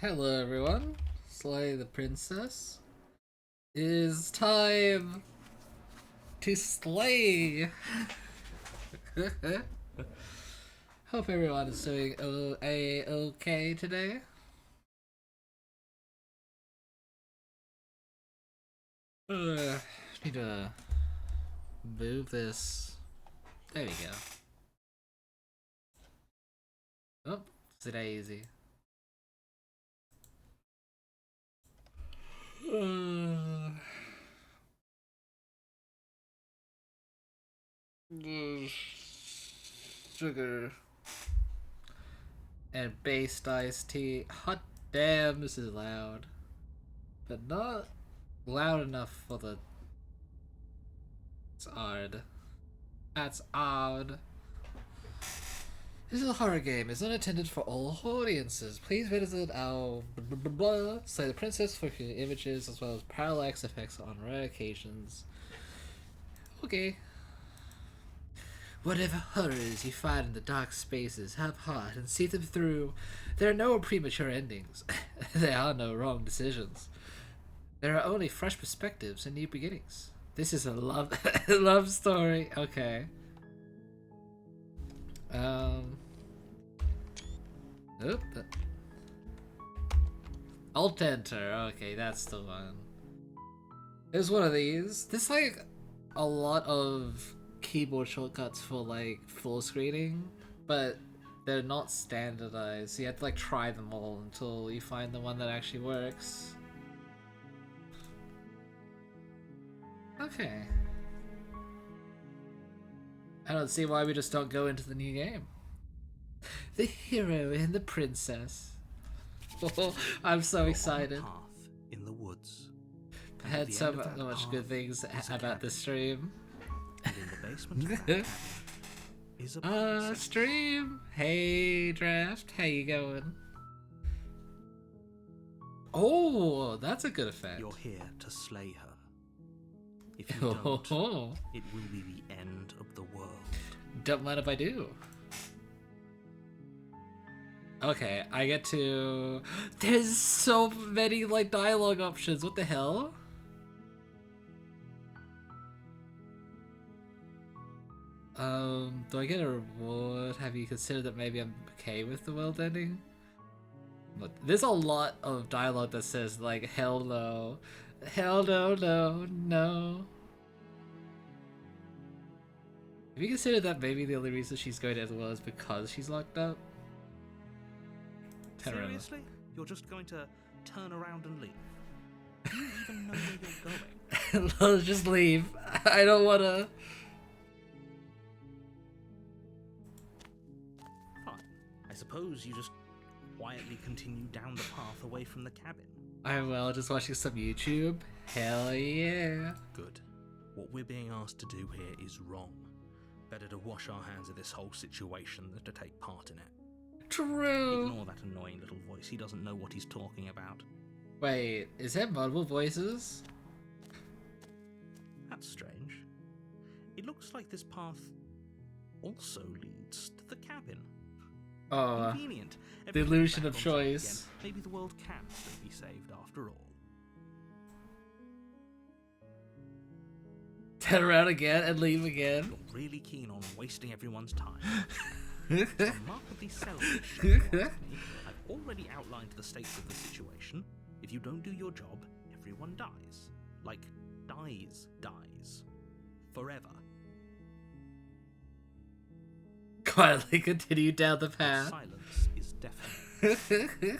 Hello everyone, Slay the Princess. It is time to slay! Hope everyone is doing okay today. Need to move this. There we go. Oh, today easy. Sugar and based iced tea. Hot damn, this is loud. But not loud enough for the... It's odd. That's odd. This is a horror game. It's not intended for all audiences. Please visit our Slay the Princess for images as well as parallax effects on rare occasions. Okay. Whatever horrors you find in the dark spaces, have heart and see them through. There are no premature endings. There are no wrong decisions. There are only fresh perspectives and new beginnings. This is a love story. Okay. Oop. Alt enter. Okay, that's the one. There's one of these. There's like a lot of keyboard shortcuts for like full screening, but they're not standardized. So you have to like try them all until you find the one that actually works. Okay. I don't see why we just don't go into the new game. The hero and the princess. Oh, I'm so excited. Path in the woods. I had so much good things about this stream. And in the basement of that cabin is a stream. Hey, Draft. How you going? Oh, that's a good effect. You're here to slay her. If you don't, it will be the end of the world. Don't mind if I do. Okay, I get to... There's so many, like, dialogue options. What the hell? Do I get a reward? Have you considered that maybe I'm okay with the world ending? But there's a lot of dialogue that says, like, hell no. Hell no, no, no. Have you considered that maybe the only reason she's going as well is because she's locked up? Seriously? You're just going to turn around and leave? Do you even know where you're going? Let's just leave. I don't wanna... Fine. I suppose you just quietly continue down the path away from the cabin. I'm just watching some YouTube. Hell yeah. Good. What we're being asked to do here is wrong. Better to wash our hands of this whole situation than to take part in it. True. Ignore that annoying little voice. He doesn't know what he's talking about. Wait, is there multiple voices? That's strange. It looks like this path also leads to the cabin. Oh, Convenient. the illusion of choice. Again. Maybe the world can still be saved after all. Turn around again and leave again. You're really keen on wasting everyone's time. Remarkably selfish. If you ask me. I've already outlined the stakes of the situation. If you don't do your job, everyone dies. Like, dies. Forever. Quietly continue down the path. Silence is deafening.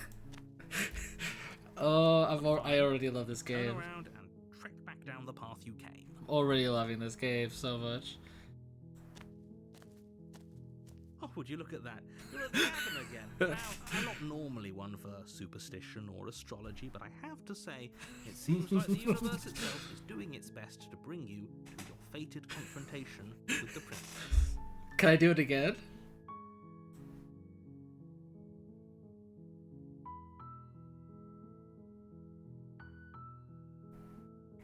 Oh, I already love this Turn game. around and trek back down the path you came. Already loving this game so much. Oh, would you look at that? You're at the cabin again. Now, I'm not normally one for superstition or astrology, but I have to say, it seems like the universe itself is doing its best to bring you to your fated confrontation with the princess. Can I do it again?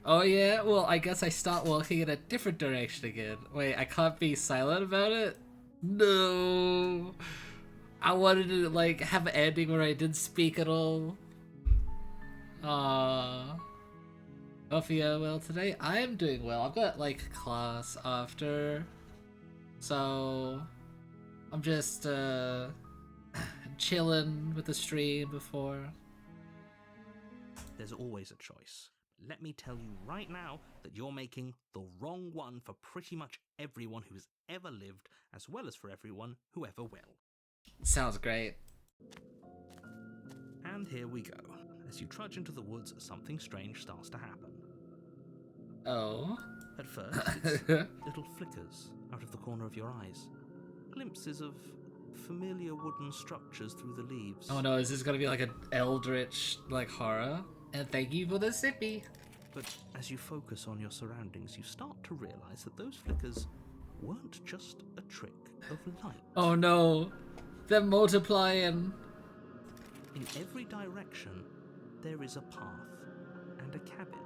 Oh yeah? Well, I guess I start walking in a different direction again. Wait, I can't be silent about it? No. I wanted to like have an ending where I didn't speak at all. Hope you're well today. I am doing well. I've got like class after, so I'm just chilling with the stream before. There's always a choice. Let me tell you right now that you're making the wrong one for pretty much everyone who's ever lived, as well as for everyone who ever will. Sounds great. And here we go. As you trudge into the woods, something strange starts to happen. Oh. At first, it's little flickers out of the corner of your eyes. Glimpses of familiar wooden structures through the leaves. Oh no, is this gonna be like an eldritch like horror? And thank you for the sippy. But as you focus on your surroundings, you start to realize that those flickers weren't just a trick of light. Oh no, they're multiplying. In every direction, there is a path and a cabin.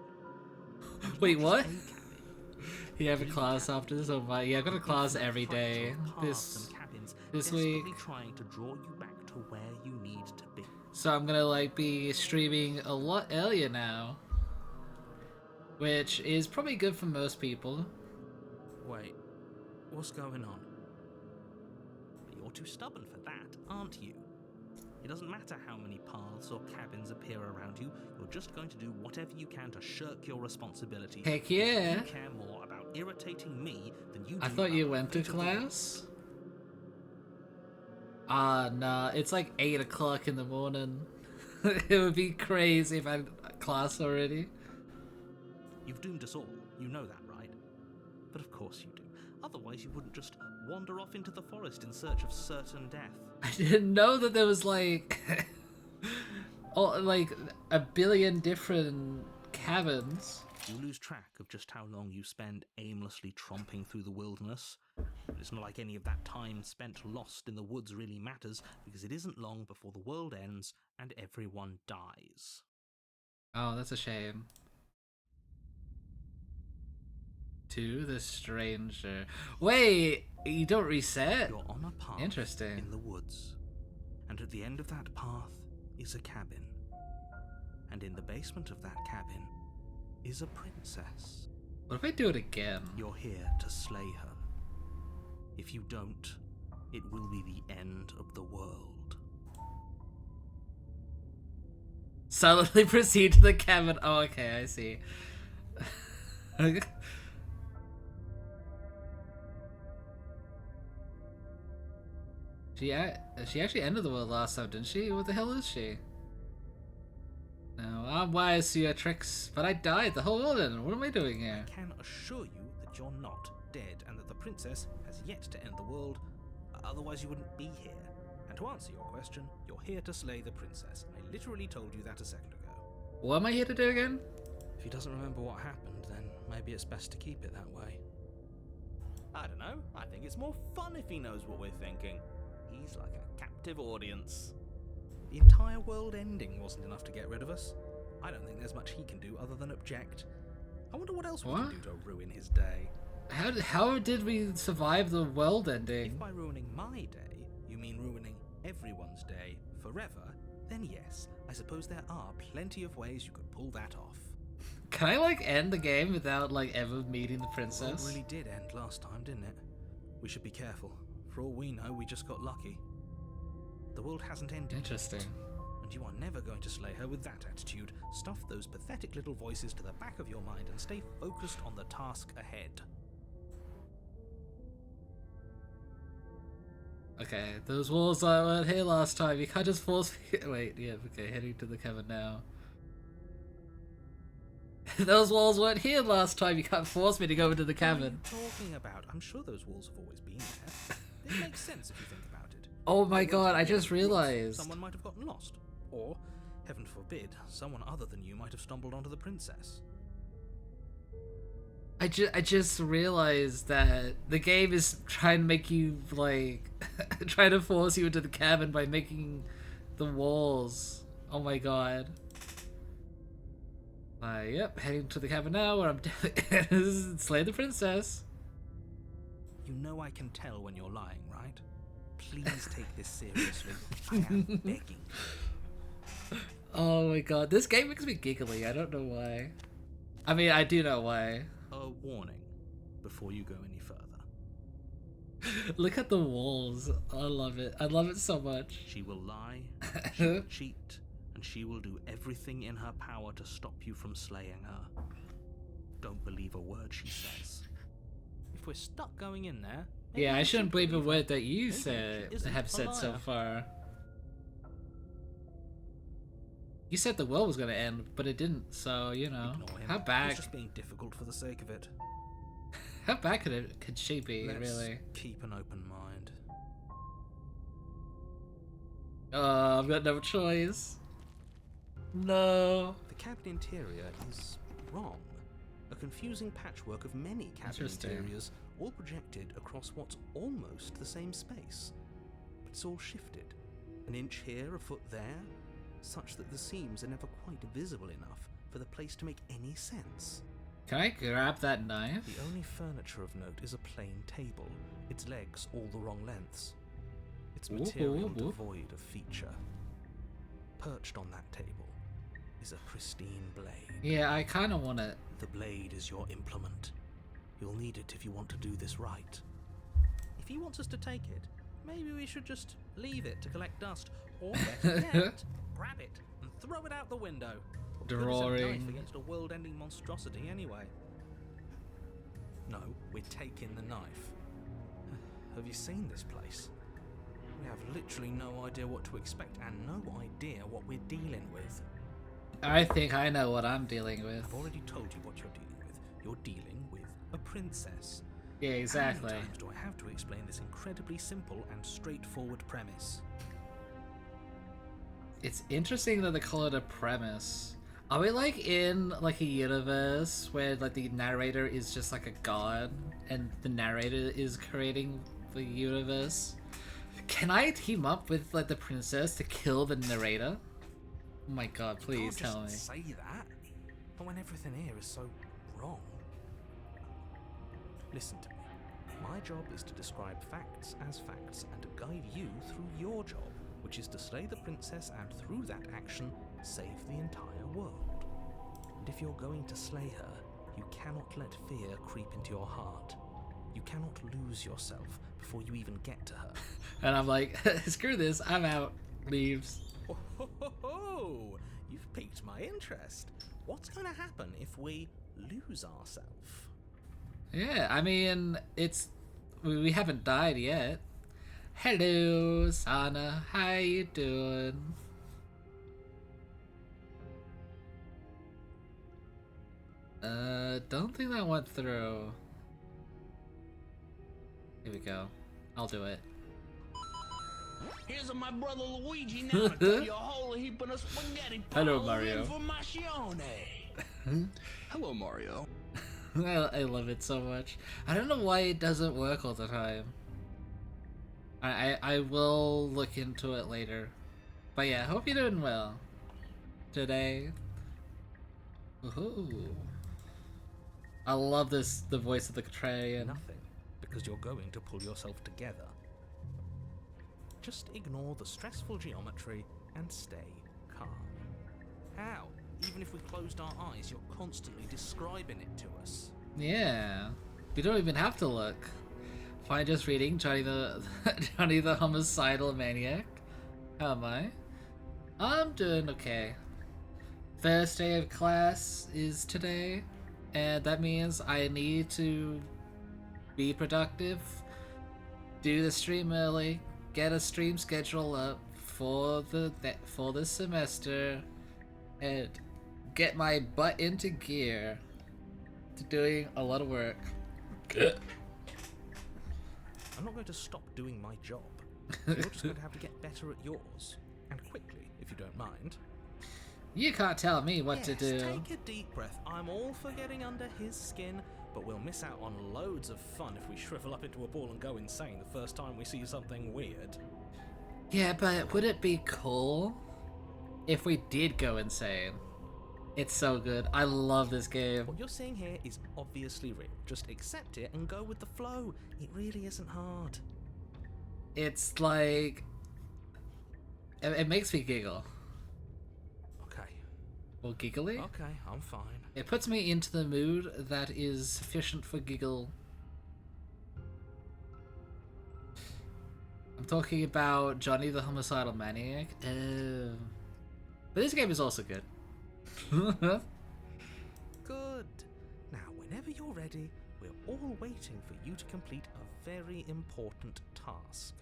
And Wait, not what? just a cabin. You have a class after this? Oh my, yeah, I've got a class every day. This week. Trying to draw you back to where you need to be. So I'm gonna like be streaming a lot earlier now, which is probably good for most people. Wait, what's going on? You're too stubborn for that, aren't you? It doesn't matter how many paths or cabins appear around you, you're just going to do whatever you can to shirk your responsibility. Heck yeah! You care more about irritating me than you do. I thought you went to class? Nah, it's like 8 o'clock in the morning. It would be crazy if I had class already. You've doomed us all, you know that, right? But of course you do. Otherwise you wouldn't just wander off into the forest in search of certain death. I didn't know that there was like, like a billion different cabins. You lose track of just how long you spend aimlessly tromping through the wilderness. But it's not like any of that time spent lost in the woods really matters, because it isn't long before the world ends and everyone dies. Oh, that's a shame. To the stranger. Wait, you don't reset? You're on a path Interesting. in the woods, and at the end of that path is a cabin. And in the basement of that cabin is a princess. What if I do it again? You're here to slay her. If you don't, it will be the end of the world. Silently proceed to the cabin. Oh, okay, I see. She actually ended the world last time, didn't she? What the hell is she? No, I'm wise to your tricks, but I died the whole world in. What am I doing here? I can assure you that you're not dead, and that the princess has yet to end the world, otherwise you wouldn't be here. And to answer your question, you're here to slay the princess. I literally told you that a second ago. What am I here to do again? If he doesn't remember what happened, then maybe it's best to keep it that way. I don't know. I think it's more fun if he knows what we're thinking. He's like a captive audience. The entire world ending wasn't enough to get rid of us. I don't think there's much he can do other than object. I wonder what else we can do to ruin his day. How did we survive the world ending? If by ruining my day, you mean ruining everyone's day forever, then yes, I suppose there are plenty of ways you could pull that off. Can I like end the game without like ever meeting the princess? It really did end last time, didn't it? We should be careful. For all we know, we just got lucky. The world hasn't ended. Interesting. Yet, and you are never going to slay her with that attitude. Stuff those pathetic little voices to the back of your mind and stay focused on the task ahead. Okay, those walls that weren't here last time. You can't just force me. Wait, yeah, okay, heading to the cabin now. Those walls weren't here last time. You can't force me to go into the cabin. What are you talking about? I'm sure those walls have always been there. It makes sense if you think about it. Oh my god, I just realized. Someone might have gotten lost. Or, heaven forbid, someone other than you might have stumbled onto the princess. I just realized that the game is trying to make you, like, trying to force you into the cabin by making the walls. Oh my god. Yep, heading to the cabin now where I'm slay the princess. You know I can tell when you're lying, right? Please take this seriously. I am begging. Oh my god, this game makes me giggly. I don't know why. I mean, I do know why. A warning before you go any further. Look at the walls. I love it. I love it so much. She will lie, she will cheat, and she will do everything in her power to stop you from slaying her. Don't believe a word she says. If we're stuck going in there... Yeah, I shouldn't believe a word that you Maybe she have isn't a said so liar. far. You said the world was gonna end, but it didn't, so, you know. Ignore him. How bad... He's just being difficult for the sake of it. How bad could she be, Let's really? keep an open mind. Oh, I've got no choice. No. The cabin interior is wrong. A confusing patchwork of many cabin Interesting. interiors, all projected across what's almost the same space. But it's all shifted. An inch here, a foot there, such that the seams are never quite visible enough for the place to make any sense. Can I grab that knife? The only furniture of note is a plain table, its legs all the wrong lengths. Its material devoid of feature. Perched on that table is a pristine blade. Yeah, I kind of want it. The blade is your implement. You'll need it if you want to do this right. If he wants us to take it, maybe we should just leave it to collect dust, or better yet, grab it and throw it out the window. What good is a Drawing. knife against a world-ending monstrosity anyway? No, we're taking the knife. Have you seen this place? We have literally no idea what to expect and no idea what we're dealing with. I think I know what I'm dealing with. I've already told you what you're dealing with. You're dealing with a princess. Yeah, exactly. How many times do I have to explain this incredibly simple and straightforward premise? It's interesting that they call it a premise. Are we like in like a universe where like the narrator is just like a god and the narrator is creating the universe? Can I team up with like the princess to kill the narrator? Oh my god, please You can't tell me. just say that. But when everything here is so wrong. Listen to me. My job is to describe facts as facts and to guide you through your job, which is to slay the princess and through that action, save the entire world. And if you're going to slay her, you cannot let fear creep into your heart. You cannot lose yourself before you even get to her. And I'm like, screw this, I'm out. Leaves. Oh, ho, ho, ho. You've piqued my interest. What's going to happen if we lose ourselves? Yeah, I mean, we haven't died yet. Hello, Sana. How you doing? Don't think that went through. Here we go. I'll do it. Here's my brother Luigi now to tell you a whole heap of spaghetti. Hello, Mario. Hello, Mario. I love it so much. I don't know why it doesn't work all the time. I will look into it later. But yeah, hope you're doing well today. Ooh. I love the voice of the contrarian. Nothing, because you're going to pull yourself together. Just ignore the stressful geometry and stay calm. How? Even if we closed our eyes, you're constantly describing it to us. Yeah, we don't even have to look. Fine, just reading Johnny the Johnny the homicidal maniac. How am I? I'm doing okay. First day of class is today, and that means I need to be productive, do the stream early, get a stream schedule up for the semester, and get my butt into gear to doing a lot of work. I'm not going to stop doing my job. You're just going to have to get better at yours. And quickly, if you don't mind. You can't tell me what to Yes, do. take a deep breath. I'm all for getting under his skin, but we'll miss out on loads of fun if we shrivel up into a ball and go insane the first time we see something weird. Yeah, but would it be cool if we did go insane? It's so good. I love this game. What you're seeing here is obviously real. Just accept it and go with the flow. It really isn't hard. It's like... It makes me giggle. or giggly. Okay, I'm fine. It puts me into the mood that is sufficient for giggle. I'm talking about Johnny the Homicidal Maniac. But this game is also good. Good. Now, whenever you're ready, we're all waiting for you to complete a very important task.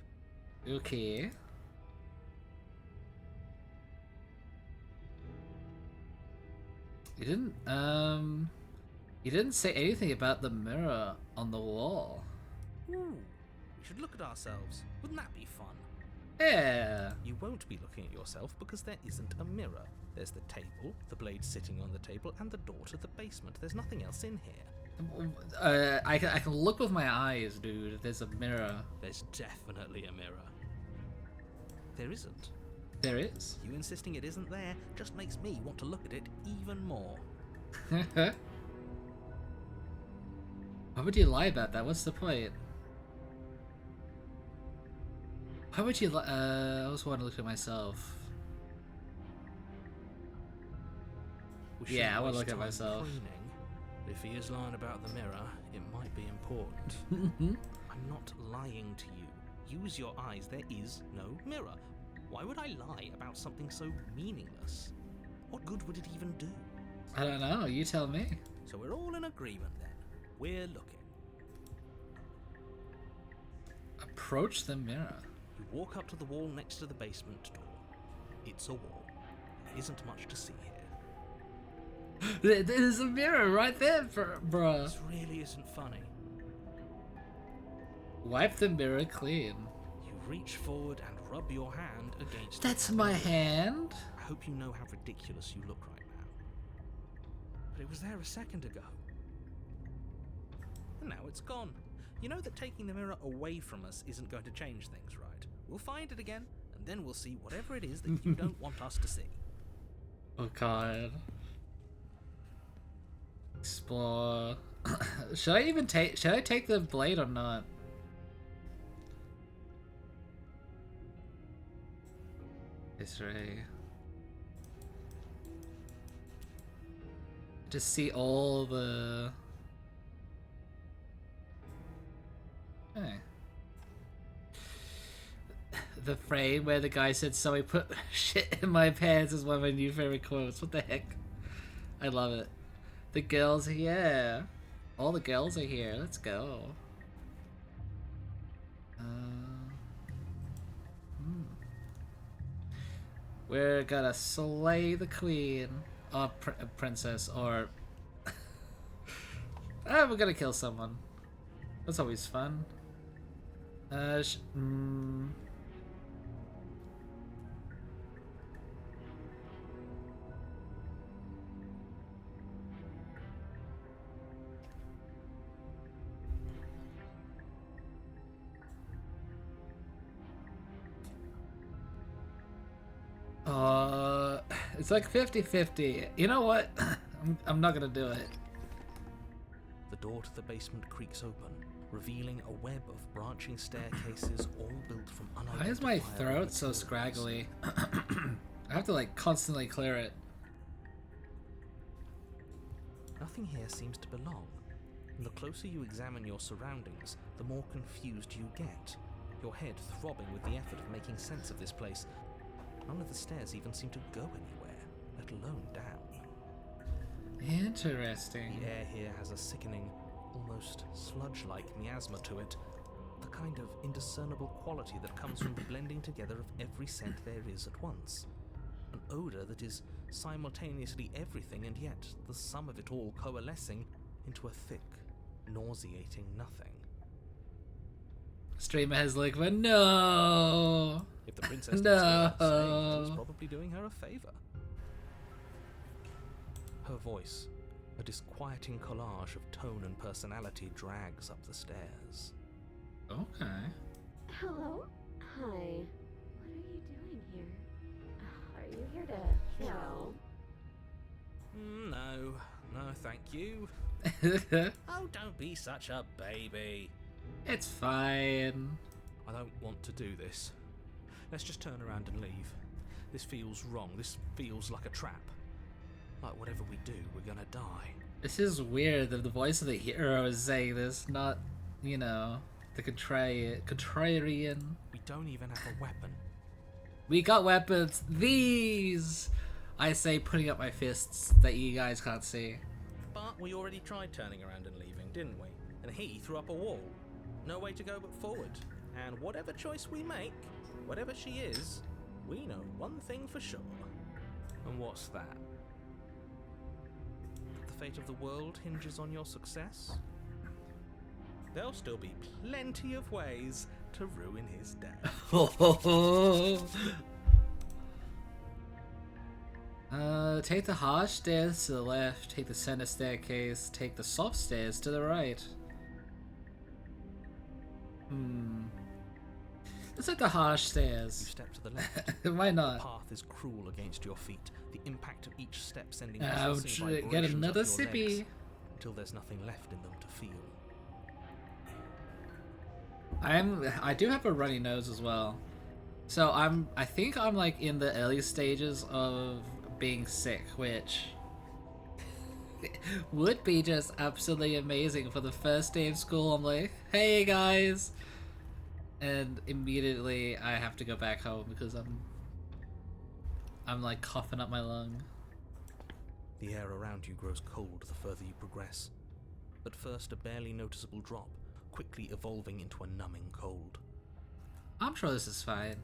Okay. You didn't say anything about the mirror on the wall. Ooh, we should look at ourselves. Wouldn't that be fun? Yeah. You won't be looking at yourself because there isn't a mirror. There's the table, the blade sitting on the table, and the door to the basement. There's nothing else in here. I can look with my eyes, dude. There's a mirror. There's definitely a mirror. There isn't. There is. You insisting it isn't there just makes me want to look at it even more. Why would you lie about that? What's the point? Why would you lie? I also want to look at myself. Yeah, I want to look at myself. Preening. If he is lying about the mirror, it might be important. I'm not lying to you. Use your eyes. There is no mirror. Why would I lie about something so meaningless? What good would it even do? I don't know. You tell me. So we're all in agreement then. We're looking. Approach the mirror. You walk up to the wall next to the basement door. It's a wall. There isn't much to see here. There's a mirror right there, bruh. This really isn't funny. Wipe the mirror clean. You reach forward and rub your hand against That's the my mirror. hand. I hope you know how ridiculous you look right now. But it was there a second ago. And now it's gone. You know that taking the mirror away from us isn't going to change things, right? We'll find it again, and then we'll see whatever it is that you don't want us to see. Oh god. Explore. Should I take the blade or not? It's right. Just see all the... Hey. The frame where the guy said, "So I put shit in my pants" is one of my new favorite quotes. What the heck? I love it. The girls are here. All the girls are here. Let's go. We're gonna slay the queen. Or princess. Or... we're gonna kill someone. That's always fun. It's like 50-50. You know what? I'm not gonna do it. The door to the basement creaks open, revealing a web of branching staircases all built from Why is my unidentifiable throat so materials. scraggly? I have to like constantly clear it. Nothing here seems to belong. And the closer you examine your surroundings, the more confused you get. Your head throbbing with the effort of making sense of this place. None of the stairs even seem to go anywhere, let alone down. Interesting. The air here has a sickening, almost sludge-like miasma to it. The kind of indiscernible quality that comes from the blending together of every scent there is at once. An odour that is simultaneously everything and yet the sum of it all coalescing into a thick, nauseating nothing. Streamer has like, but no. If the princess did No. say that, he's probably doing her a favour. Her voice, a disquieting collage of tone and personality, drags up the stairs. Okay. Hello? Hi. What are you doing here? Are you here to, No, thank you. Oh, don't be such a baby. It's fine. I don't want to do this. Let's just turn around and leave. This feels wrong. This feels like a trap. Like whatever we do, we're gonna die. This is weird that the voice of the hero is saying this, not, you know, the contrarian. We don't even have a weapon. We got weapons. These! I say, putting up my fists that you guys can't see. But we already tried turning around and leaving, didn't we? And he threw up a wall. No way to go but forward. And whatever choice we make, whatever she is, we know one thing for sure. And what's that? The fate of the world hinges on your success? There'll still be plenty of ways to ruin his day. Take the harsh stairs to the left, take the center staircase, take the soft stairs to the right. Let's take the harsh You stairs. step to the left. Why The not? path is cruel against your feet. The impact of each step sending Ouch, pulsing get vibrations another up your sippy. legs, until there's nothing left in them to feel. I do have a runny nose as well. So I think I'm like in the early stages of being sick, which would be just absolutely amazing for the first day of school. I'm like, hey guys, and immediately I have to go back home because I'm like coughing up my lung. The air around you grows cold the further you progress. At first a barely noticeable drop, quickly evolving into a numbing cold. I'm sure this is fine.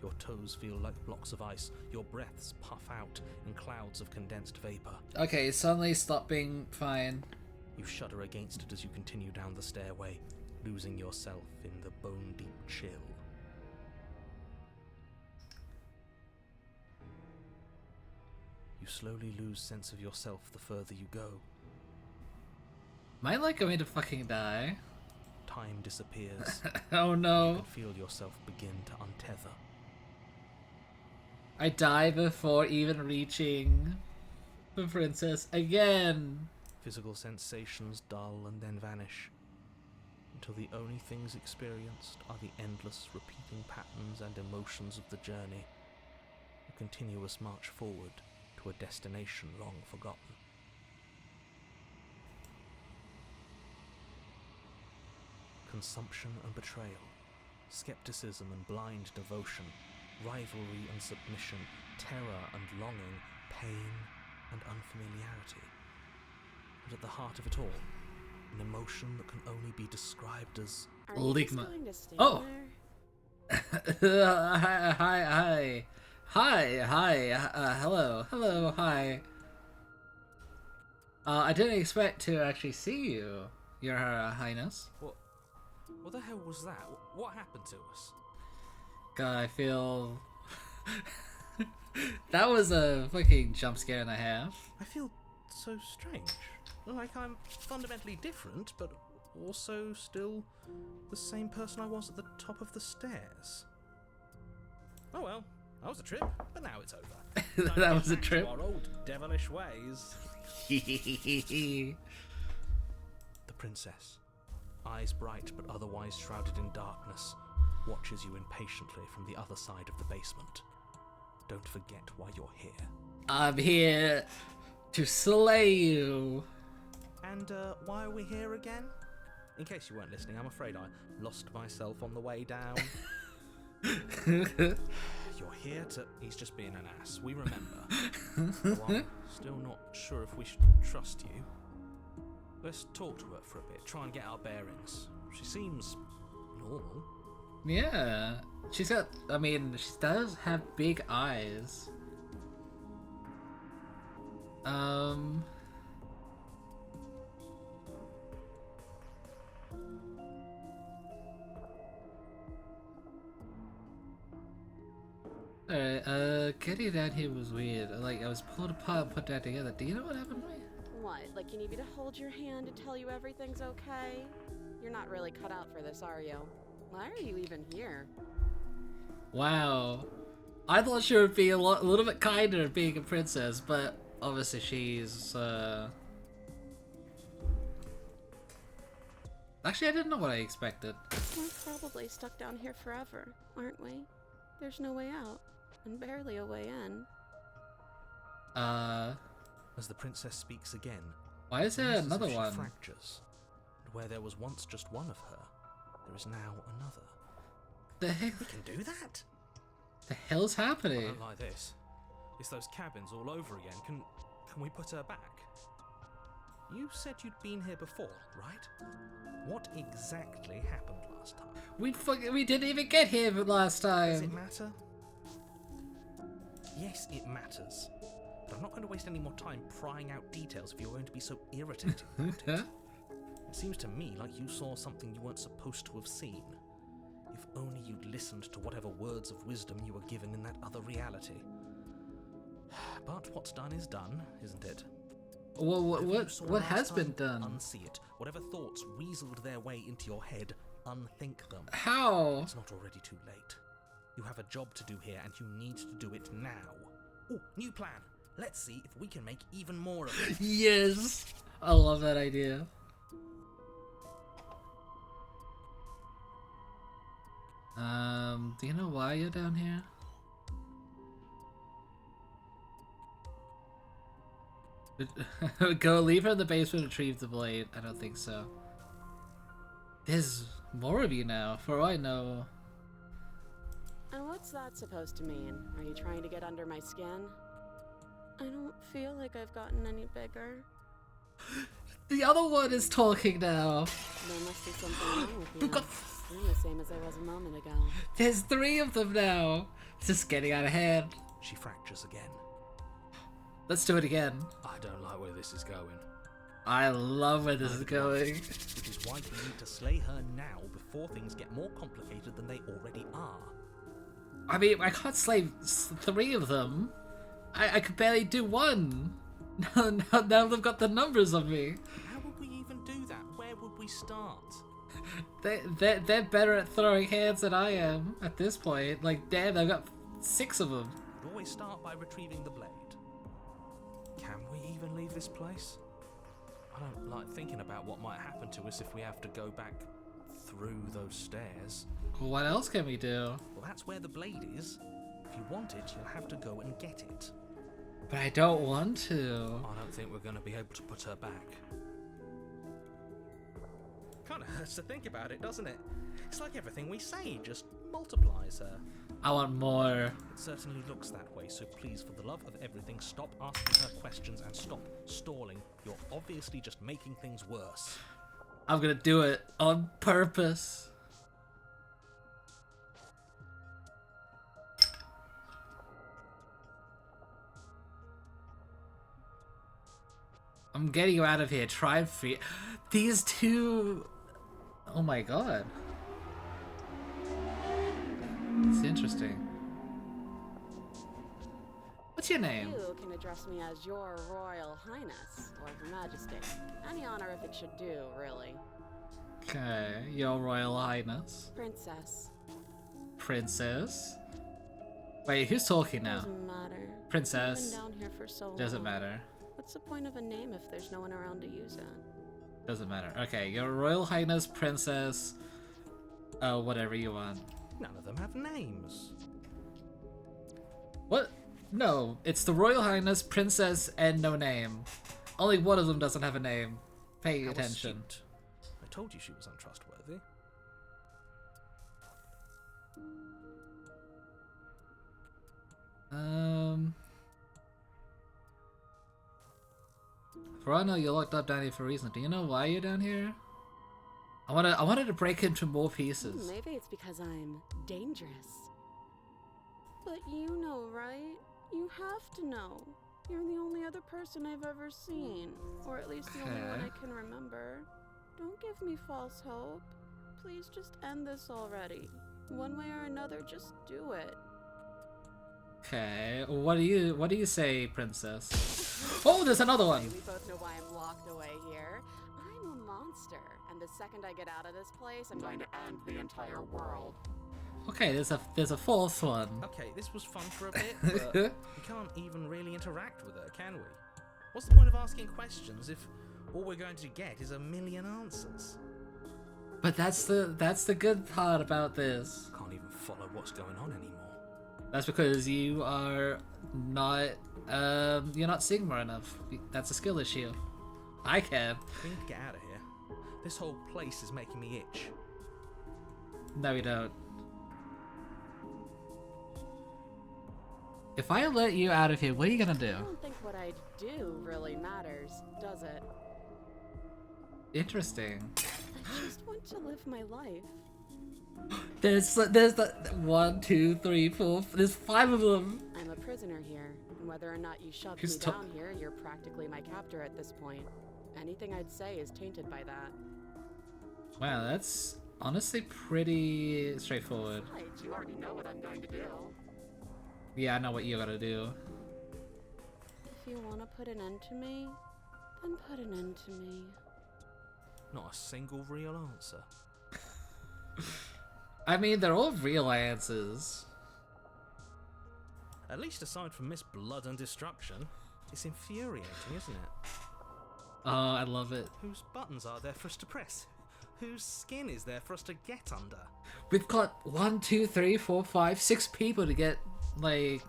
Your toes feel like blocks of ice, your breaths puff out in clouds of condensed vapor. Okay, suddenly stop being fine. You shudder against it as you continue down the stairway, losing yourself in the bone-deep chill. You slowly lose sense of yourself the further you go. Am I like going to fucking die? Time disappears. Oh You no. can feel yourself begin to untether. I die before even reaching the princess again. Physical sensations dull and then vanish, until the only things experienced are the endless repeating patterns and emotions of the journey, a continuous march forward to a destination long forgotten. Consumption and betrayal, skepticism and blind devotion, rivalry and submission, terror and longing, pain and unfamiliarity. And at the heart of it all, an emotion that can only be described as Are you just Ligma. going to stand Oh. there? Hi, hello, hi. I didn't expect to actually see you, Your Highness. What the hell was that? What happened to us? God, I feel... that was a fucking jump scare and a half. I feel so strange. Like I'm fundamentally different, but also still the same person I was at the top of the stairs. Oh well, that was a trip, but now it's over. Time to That get was a back to trip. our old devilish ways. The princess, eyes bright but otherwise shrouded in darkness, watches you impatiently from the other side of the basement. Don't forget why you're here. I'm here to slay you. And why are we here again? In case you weren't listening, I'm afraid I lost myself on the way down. You're here to... He's just being an ass. We remember. Well, I'm still not sure if we should trust you. Let's talk to her for a bit. Try and get our bearings. She seems normal. Yeah, she's got, I mean, she does have big eyes. Alright, getting down here was weird. Like, I was pulled apart and put that together. Do you know what happened to me? What, like you need me to hold your hand to tell you everything's okay? You're not really cut out for this, are you? Why are you even here? Wow. I thought she would be a little bit kinder being a princess, but obviously she's, Actually, I didn't know what I expected. We're probably stuck down here forever, aren't we? There's no way out, and barely a way in. As the princess speaks again, Why is there it's as another if she one? fractures. And where there was once just one of her, there is now another. The heck? We can do that? The hell's I happening? don't like this. It's those cabins all over again. Can we put her back? You said you'd been here before, right? What exactly happened last time? We didn't even get here last Does it time. matter? Yes, it matters. But I'm not going to waste any more time prying out details if you're going to be so irritated about it. It seems to me like you saw something you weren't supposed to have seen. If only you'd listened to whatever words of wisdom you were given in that other reality. But what's done is done, isn't it? Well, Whatever you saw what last has been time, done? Unsee it. Whatever thoughts weaseled their way into your head, unthink them. How? It's not already too late. You have a job to do here, and you need to do it now. Oh, new plan. Let's see if we can make even more of it. Yes, I love that idea. Do you know why you're down here? Go leave her in the basement and retrieve the blade. I don't think so. There's more of you now, for all I know. And what's that supposed to mean? Are you trying to get under my skin? I don't feel like I've gotten any bigger. The other one is talking now. There must be something wrong with me. I'm the same as I was a moment ago. There's 3 of them now. It's just getting out of hand. She fractures again. Let's do it again. I don't like where this is going. I love where this is going. Which is why you need to slay her now before things get more complicated than they already are. I mean, I can't slay 3 of them. I could barely do 1. Now they've got the numbers on me. How would we even do that? Where would we start? They're better at throwing hands than I am at this point. Like, damn, I've got 6 of them. We'd always start by retrieving the blade. Can we even leave this place? I don't like thinking about what might happen to us if we have to go back through those stairs. What else can we do? Well, that's where the blade is. If you want it, you'll have to go and get it. But I don't want to. I don't think we're going to be able to put her back. Kind of hurts to think about it, doesn't it? It's like everything we say just multiplies her. I want more. It certainly looks that way, so please, for the love of everything, stop asking her questions and stop stalling. You're obviously just making things worse. I'm gonna do it on purpose. I'm getting you out of here. Try and free. These 2. Oh my god. It's interesting. What's your name? You can address me as Your Royal Highness, or Her Majesty. Any honor if it should do, really. Okay, Your Royal Highness. Princess. Princess. Wait, who's talking now? Doesn't matter. Princess. I've been down here for so long. Doesn't matter. What's the point of a name if there's no one around to use it? Doesn't matter. Okay, Your Royal Highness, Princess. Whatever you want. None of them have names. What? No, it's the Royal Highness, Princess, and no name. Only one of them doesn't have a name. Pay How attention. astute. I told you she was untrustworthy. For all I know, you're locked up down here for a reason. Do you know why you're down here? I wanted to break into more pieces. Maybe it's because I'm dangerous. But you know, right? You have to know. You're the only other person I've ever seen. Or at least the only one Okay. I can remember. Don't give me false hope. Please just end this already. One way or another, just do it. Okay, what do you say, Princess? Oh, there's another one. We both know why I'm locked away here. I'm a monster, and the second I get out of this place, I'm going to end the entire world. Okay, there's a fourth one. Okay, this was fun for a bit, but we can't even really interact with her, can we? What's the point of asking questions if all we're going to get is a million answers? But that's the good part about this. Can't even follow what's going on anymore. That's because you are not You're not seeing more enough. That's a skill issue. I can. We need to get out of here. This whole place is making me itch. No, we don't. If I let you out of here, what are you gonna do? I don't think what I do really matters, does it? Interesting. I just want to live my life. There's the 1, 2, 3, 4. There's 5 of them. I'm a prisoner here, and whether or not you shoved Who's me down here, you're practically my captor at this point. Anything I'd say is tainted by that. Wow, that's honestly pretty straightforward. Besides, you already know what I'm going to do. Yeah, I know what you gotta do. If you want to put an end to me, then put an end to me. Not a single real answer. I mean, they're all real answers. At least aside from Miss Blood and Destruction, it's infuriating, isn't it? Oh, I love it. Whose buttons are there for us to press? Whose skin is there for us to get under? We've got 1, 2, 3, 4, 5, 6 people to get, like,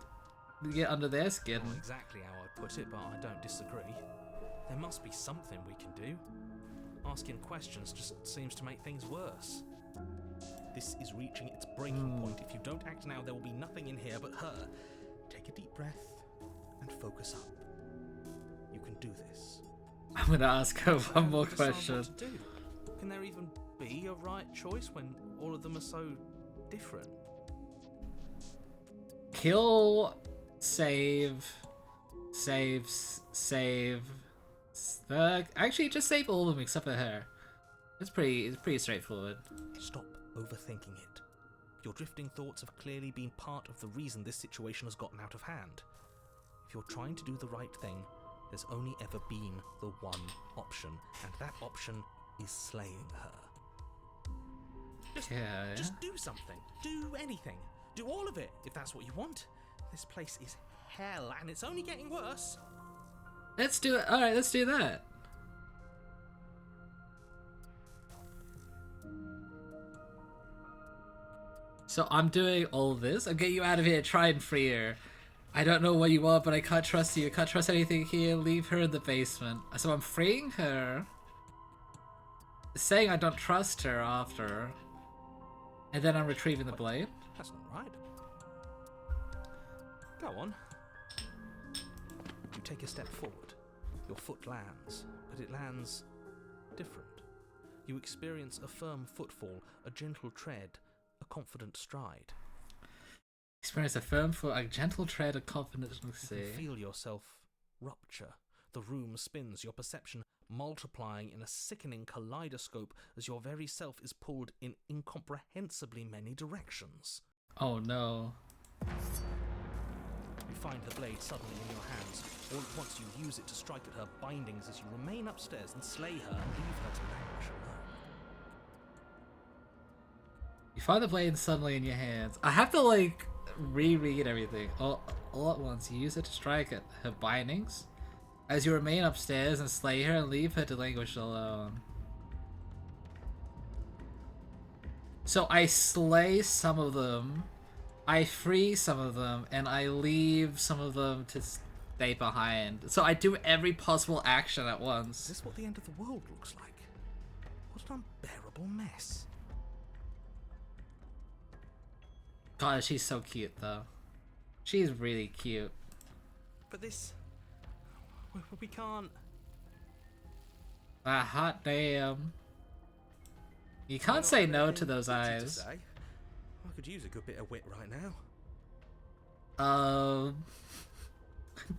get under their skin. Not exactly how I put it, but I don't disagree. There must be something we can do. Asking questions just seems to make things worse. This is reaching its breaking point. If you don't act now, there will be nothing in here but her. Take a deep breath and focus up. You can do this. I'm gonna ask her one more Decide question. what to do. Can there even be a right choice when all of them are so different? Kill, save, save. Actually, just save all of them except for her. It's pretty straightforward. Stop overthinking it. Your drifting thoughts have clearly been part of the reason this situation has gotten out of hand. If you're trying to do the right thing, there's only ever been the one option, and that option is slaying her. Just do something. Do anything. Do all of it, if that's what you want. This place is hell, and it's only getting worse. Let's do it. Alright, let's do that. So I'm doing all this. I'm getting you out of here. Try and free her. I don't know what you want, but I can't trust you. I can't trust anything here. Leave her in the basement. So I'm freeing her. Saying I don't trust her after. And then I'm retrieving the blade. That's not right. Go on. You take a step forward. Your foot lands, but it lands different. You experience a firm footfall, a gentle tread, a confident stride. Experience a firm foot, a gentle tread, a confident. Let's You see. can feel yourself rupture. The room spins, your perception multiplying in a sickening kaleidoscope as your very self is pulled in incomprehensibly many directions. Oh no. You find the blade suddenly in your hands. All at once you use it to strike at her bindings as you remain upstairs and slay her and leave her to languish alone. You find the blade suddenly in your hands. I have to like reread everything all at once. You use it to strike at her bindings as you remain upstairs and slay her and leave her to languish alone. So I slay some of them, I free some of them, and I leave some of them to stay behind. So I do every possible action at Is once. this what the end of the world looks like? What an unbearable mess. God, she's so cute though. She's really cute. But this... We can't... Ah, hot damn. You I can't don't say have no anything to those witty to eyes. say. I could use a good bit of wit right now. I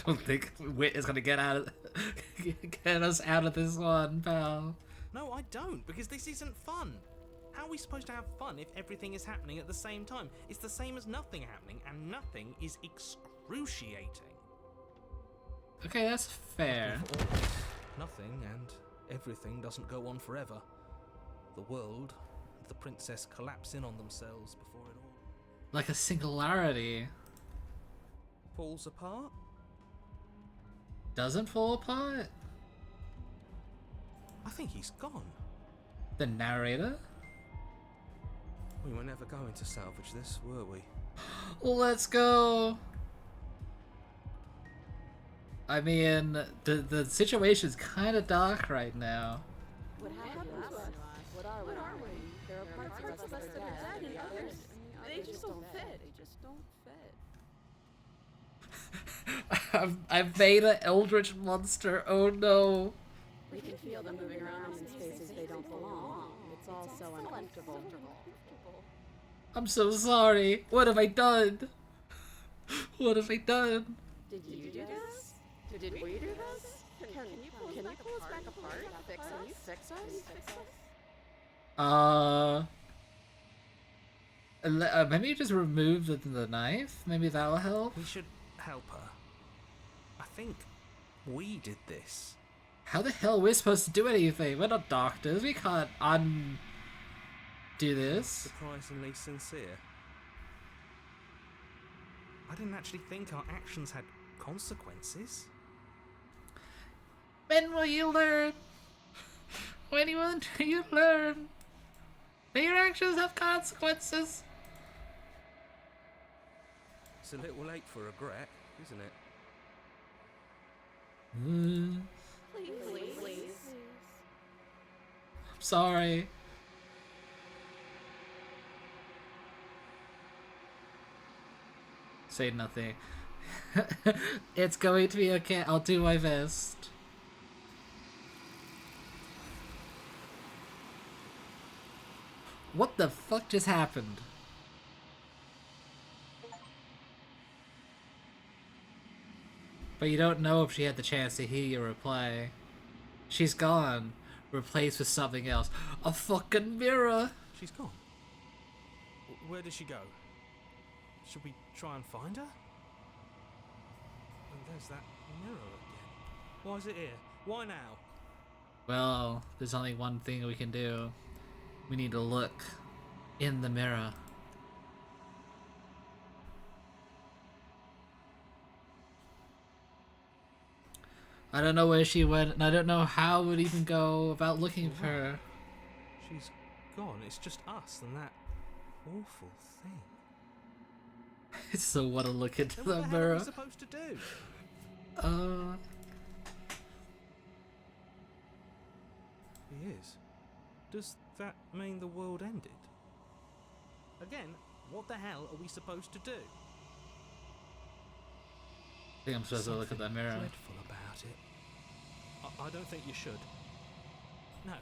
don't think wit is gonna get us out of this one, pal. No, I don't, because this isn't fun. How are we supposed to have fun if everything is happening at the same time? It's the same as nothing happening, and nothing is excruciating. Okay, that's fair. For all this, nothing and everything doesn't go on forever. The world and the princess collapse in on themselves before it all Like a singularity. falls apart. Doesn't fall apart? I think he's gone. The narrator? We were never going to salvage this, were we? Let's go! I mean, the situation's kind of dark right now. What happened to us? What are we? There are parts of us that are dead, and others, they just don't fit. They just don't fit. I've made an eldritch monster. Oh no. We can feel them moving around in spaces they don't belong. It's all so uncomfortable. I'm so sorry. What have I done? What have I done? Did you do this? Did we do this? Can you pull us back apart? Fix us? Maybe just remove the knife. Maybe that'll help. We should help her. I think we did this. How the hell are we supposed to do anything? We're not doctors. We can't do this. Surprisingly sincere. I didn't actually think our actions had consequences. When will you learn? When will you learn? That your actions have consequences. It's a little late for regret, isn't it? Please. I'm sorry. Say nothing. It's going to be okay. I'll do my best. What the fuck just happened? But you don't know if she had the chance to hear your reply. She's gone, replaced with something else. A fucking mirror! She's gone. Where did she go? Should we try and find her? And there's that mirror again. Why is it here? Why now? Well, there's only one thing we can do. We need to look in the mirror. I don't know where she went, and I don't know how we'd even go about looking for her. She's gone. It's just us and that awful thing. I still want to look into Then what the the hell are mirror. we supposed to do? He is. Does that mean the world ended? Again, what the hell are we supposed to do? I think I'm supposed to look at that mirror. Dreadful about it. I don't think you should. No,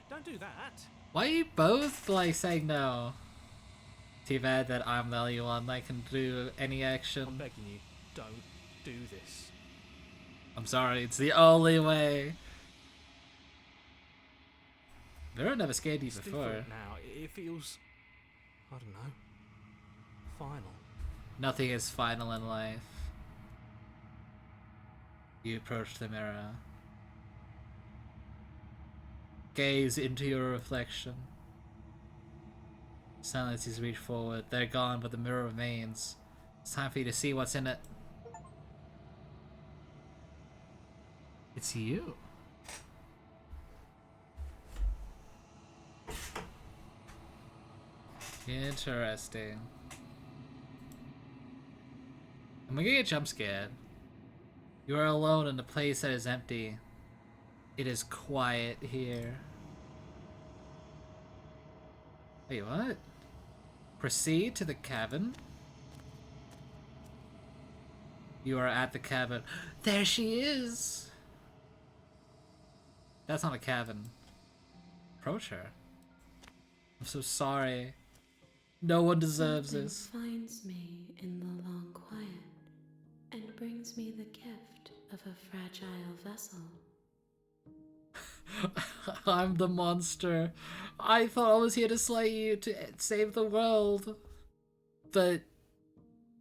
don't do that. Why are you both like saying no? Too bad that I'm the only one that can do any I'm action. begging you, don't do this. I'm sorry, it's the only way. Mirror never scared you It's before. different now. It feels, I don't know, final. Nothing is final in life. You approach the mirror. Gaze into your reflection. Silences reach forward. They're gone, but the mirror remains. It's time for you to see what's in it. It's you. Interesting. I'm gonna get jump scared. You are alone in a place that is empty. It is quiet here. Wait, what? Proceed to the cabin? You are at the cabin. There she is! That's not a cabin. Approach her. I'm so sorry. No one deserves Something this. finds me in the long quiet and brings me the gift of a fragile vessel. I'm the monster. I thought I was here to slay you, to save the world. But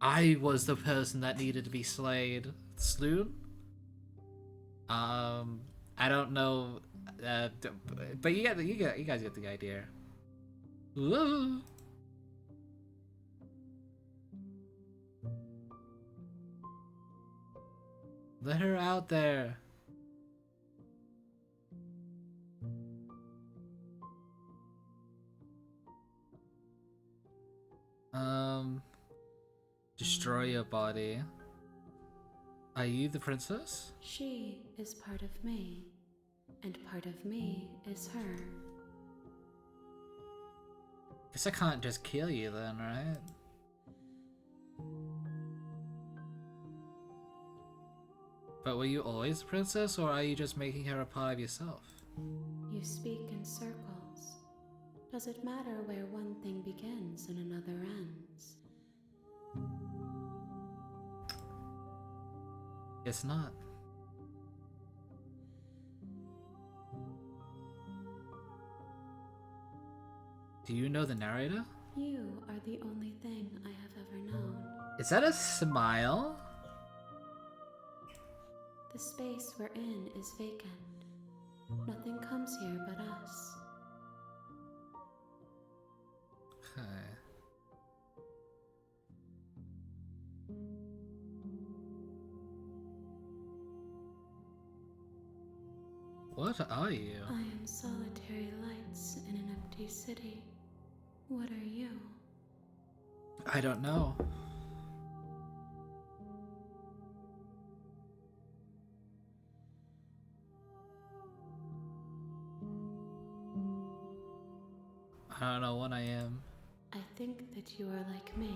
I was the person that needed to be slayed. Sloon? I don't know. But you guys get the idea. Whoa. Let her out there. Destroy your body. Are you the princess? She is part of me, and part of me is her. Guess I can't just kill you then, right? But were you always the princess, or are you just making her a part of yourself? You speak in circles. Does it matter where one thing begins and another ends? Guess not. Do you know the narrator? You are the only thing I have ever known. Is that a smile? The space we're in is vacant. Nothing comes here but us. Okay. What are you? I am solitary lights in an empty city. What are you? I don't know. I don't know what I am. I think that you are like me.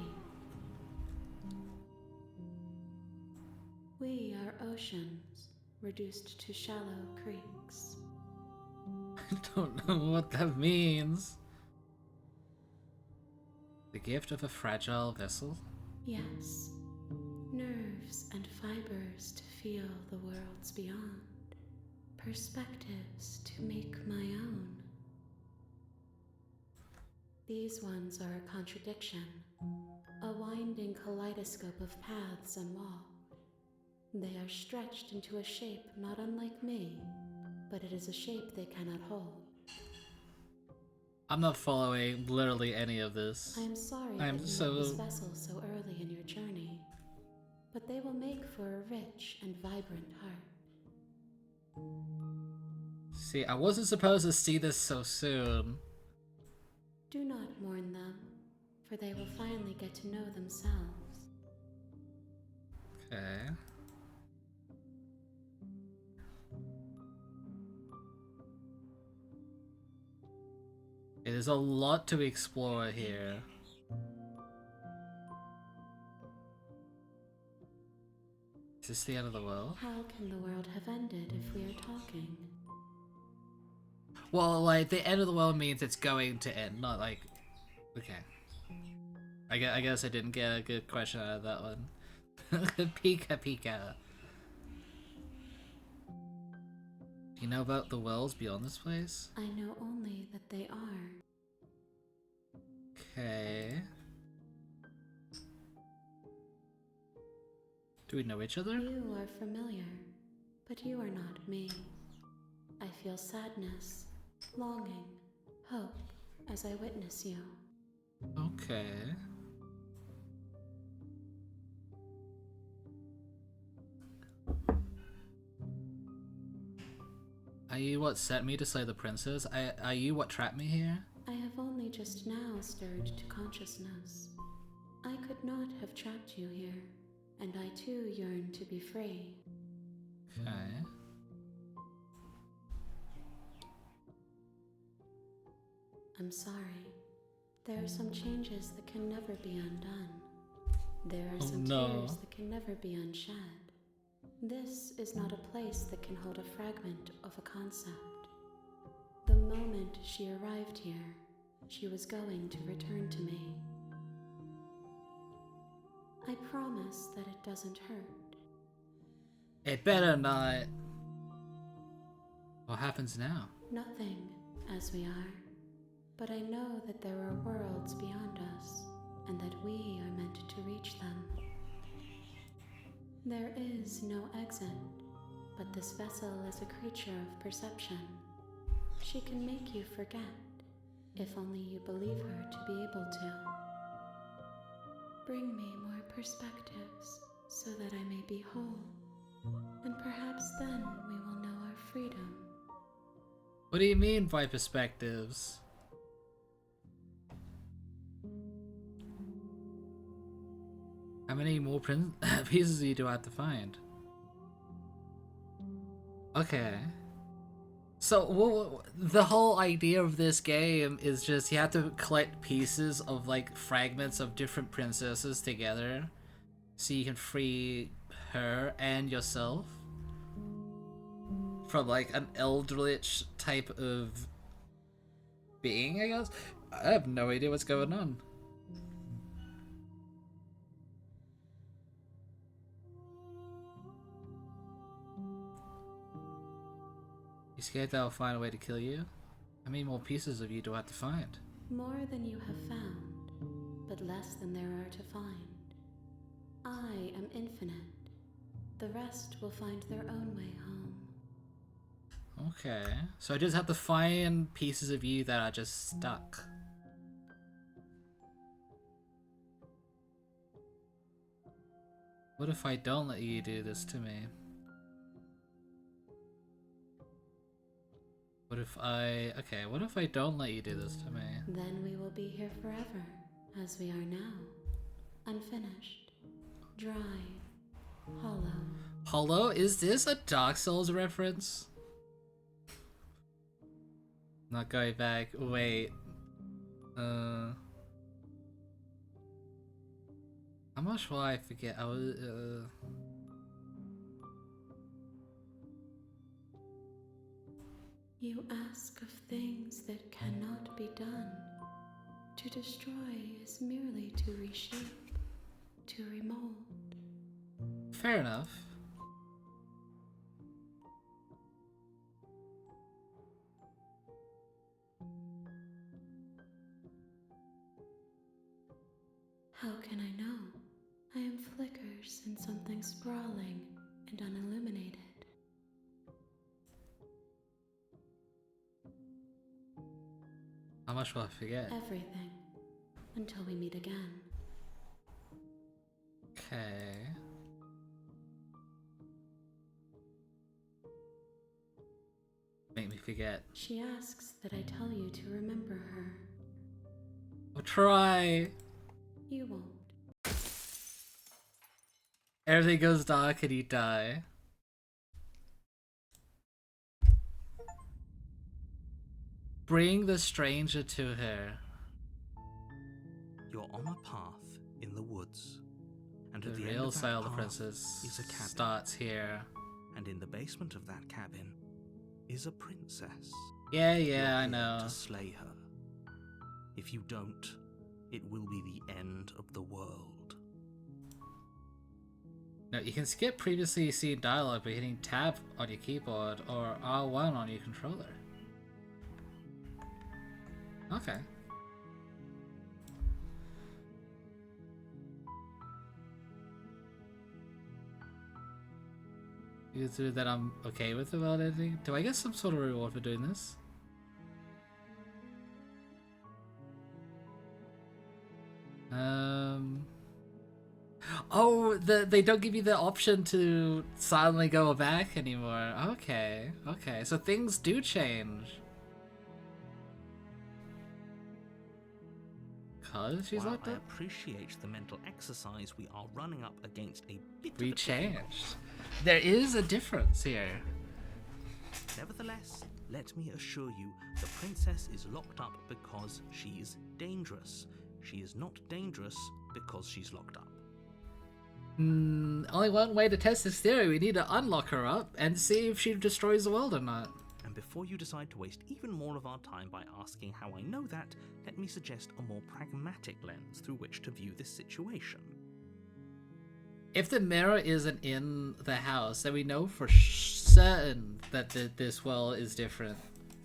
We are oceans, reduced to shallow creeks. I don't know what that means. The gift of a fragile vessel? Yes, nerves and fibers to feel the worlds beyond, perspectives to make my own. These ones are a contradiction, a winding kaleidoscope of paths and walls. They are stretched into a shape not unlike me, but it is a shape they cannot hold. I'm not following literally any of this. I am sorry I'm that you so- met this vessel so early in your journey, but they will make for a rich and vibrant heart. See, I wasn't supposed to see this so soon. Do not mourn them, for they will finally get to know themselves. Okay. It is a lot to explore here. Is this the end of the world? How can the world have ended if we are talking? Well, like, the end of the world means it's going to end, not like... Okay. I guess I didn't get a good question out of that one. Pika Pika. Do you know about the worlds beyond this place? I know only that they are. Okay. Do we know each other? You are familiar, but you are not me. I feel sadness, longing, hope as I witness you. Okay. Are you what sent me to slay the princess? Are you what trapped me here? I have only just now stirred to consciousness. I could not have trapped you here, and I too yearn to be free. Okay. I'm sorry. There are some changes that can never be undone. There are some tears that can never be unshed. This is not a place that can hold a fragment of a concept. The moment she arrived here, she was going to return to me. I promise that it doesn't hurt. It better not. What happens now? Nothing, as we are. But I know that there are worlds beyond us, and that we are meant to reach them. There is no exit, but this vessel is a creature of perception. She can make you forget, if only you believe her to be able to. Bring me more perspectives, so that I may be whole, and perhaps then we will know our freedom. What do you mean by perspectives? How many more pieces do I have to find? Okay. So the whole idea of this game is just you have to collect pieces of like fragments of different princesses together so you can free her and yourself from like an eldritch type of being, I guess. I have no idea what's going on. You scared that I'll find a way to kill you? How many more pieces of you do I have to find? More than you have found, but less than there are to find. I am infinite. The rest will find their own way home. Okay, so I just have to find pieces of you that are just stuck. What if I don't let you do this to me? What if I don't let you do this to me? Then we will be here forever, as we are now. Unfinished, dry, hollow. Hollow? Is this a Dark Souls reference? Not going back. Wait. How much will I forget? I was. You ask of things that cannot be done. To destroy is merely to reshape, to remold. Fair enough. How can I know? I am flickers in something sprawling and unilluminated. How much will I forget? Everything. Until we meet again. Okay. Make me forget. She asks that I tell you to remember her. I'll try. You won't. Everything goes dark and you die. Bring the stranger to her. You're on a path in the woods, and The at the end real of that style of the path princess is a cabin. starts here. And in the basement of that cabin is a princess. Yeah, You're I here know. to slay her. If you don't, it will be the end of the world. No, you can skip previously seen dialogue by hitting tab on your keyboard or R1 on your controller. Okay. You consider that I'm okay with about editing? Do I get some sort of reward for doing this? Oh, they don't give you the option to silently go back anymore. Okay, okay. So things do change. Cause she's While locked I up? appreciate the mental exercise, we are running up against a bit We of a difficulty. changed. There is a difference here. Nevertheless, let me assure you, the princess is locked up because she's dangerous. She is not dangerous because she's locked up. Only one way to test this theory. We need to unlock her up and see if she destroys the world or not. And before you decide to waste even more of our time by asking how I know that, let me suggest a more pragmatic lens through which to view this situation. If the mirror isn't in the house, then we know for certain that this world is different.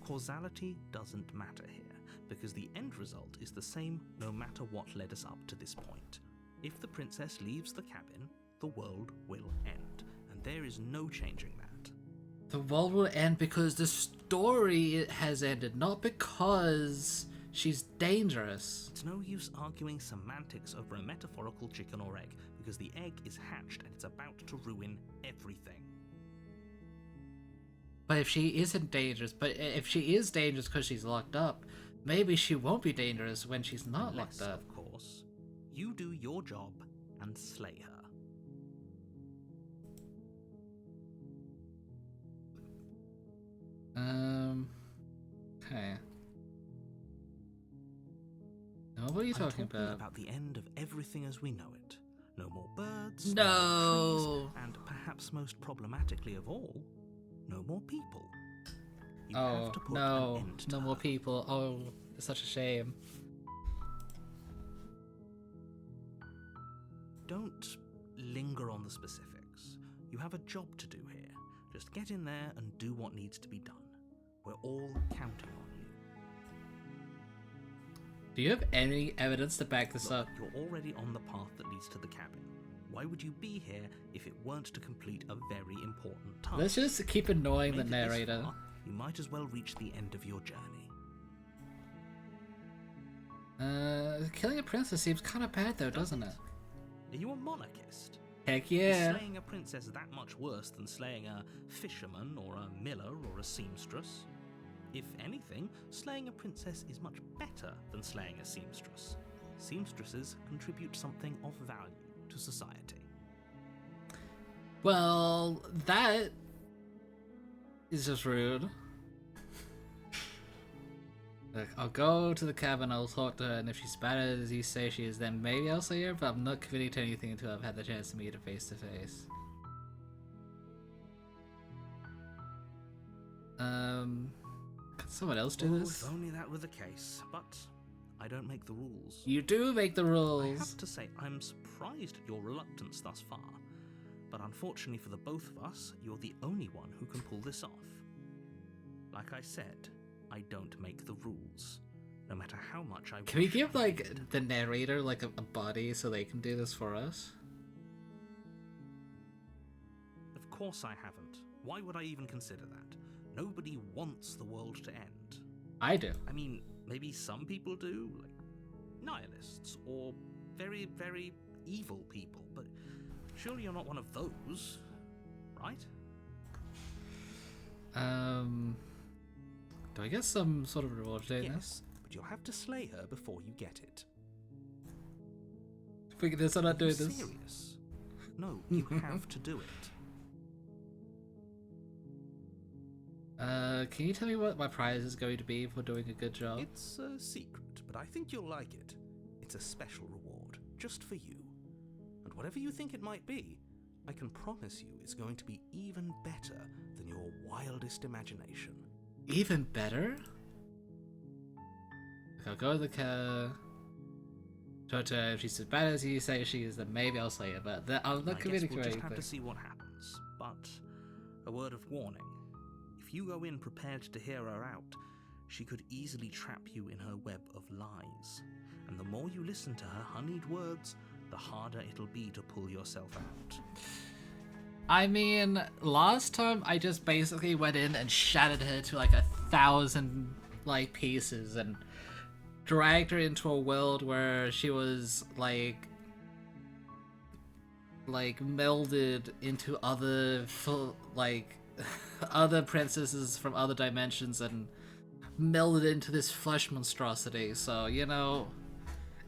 Causality doesn't matter here, because the end result is the same no matter what led us up to this point. If the princess leaves the cabin, the world will end, and there is no changing that. The world will end because the story has ended, not because she's dangerous. It's no use arguing semantics over a metaphorical chicken or egg, because the egg is hatched and it's about to ruin everything. But if she isn't dangerous, if she is dangerous because she's locked up, maybe she won't be dangerous when she's not Unless, locked up. of course, you do your job and slay her. Okay. Now, what are you I'm talking about? the end of everything as we know it. No more birds, No. more trees, and perhaps most problematically of all, no more people. You Oh, have to put no. an end to No more her. people. Oh, it's such a shame. Don't linger on the specifics. You have a job to do here. Just get in there and do what needs to be done. We're all counting on you. Do you have any evidence to back this Look, up? you're already on the path that leads to the cabin. Why would you be here if it weren't to complete a very important task? Let's just keep annoying the Make it this narrator. far, you might as well reach the end of your journey. Killing a princess seems kind of bad though, doesn't it? Are you a monarchist? Heck Is yeah. slaying a princess that much worse than slaying a fisherman or a miller or a seamstress? If anything, slaying a princess is much better than slaying a seamstress. Seamstresses contribute something of value to society. Well, that is just rude. Look, I'll go to the cabin, I'll talk to her, and if she's bad as you say she is, then maybe I'll say her, but I'm not committing to anything until I've had the chance to meet her face to face. Can someone else do this? If only that were the case, but I don't make the rules. You do make the I rules. have to say, I'm surprised at your reluctance thus far, but unfortunately for the both of us, you're the only one who can pull this off. Like I said, I don't make the rules, no matter how much I Can we wish give, I like, did. the narrator, like, a body so they can do this for us? Of course I haven't. Why would I even consider that? Nobody wants the world to end. I do. I mean, maybe some people do, like nihilists or very, very evil people, but surely you're not one of those, right? Do I get some sort of reward for doing Yes, but you'll have to slay her before you get it. this? I'm not Are doing you this. serious? No, you have to do it. Can you tell me what my prize is going to be for doing a good job? It's a secret, but I think you'll like it. It's a special reward, just for you. And whatever you think it might be, I can promise you it's going to be even better than your wildest imagination. Even better? Look, I'll go to the talk to her. If she's as bad as you say she is, then maybe I'll say it, but I'm I not guess committing we'll to just anything. have to see what happens. But a word of warning. If you go in prepared to hear her out, she could easily trap you in her web of lies. And the more you listen to her honeyed words, the harder it'll be to pull yourself out. I mean, last time I just basically went in and shattered her to like 1,000 like pieces and dragged her into a world where she was like melded into other other princesses from other dimensions and melded into this flesh monstrosity. So, you know,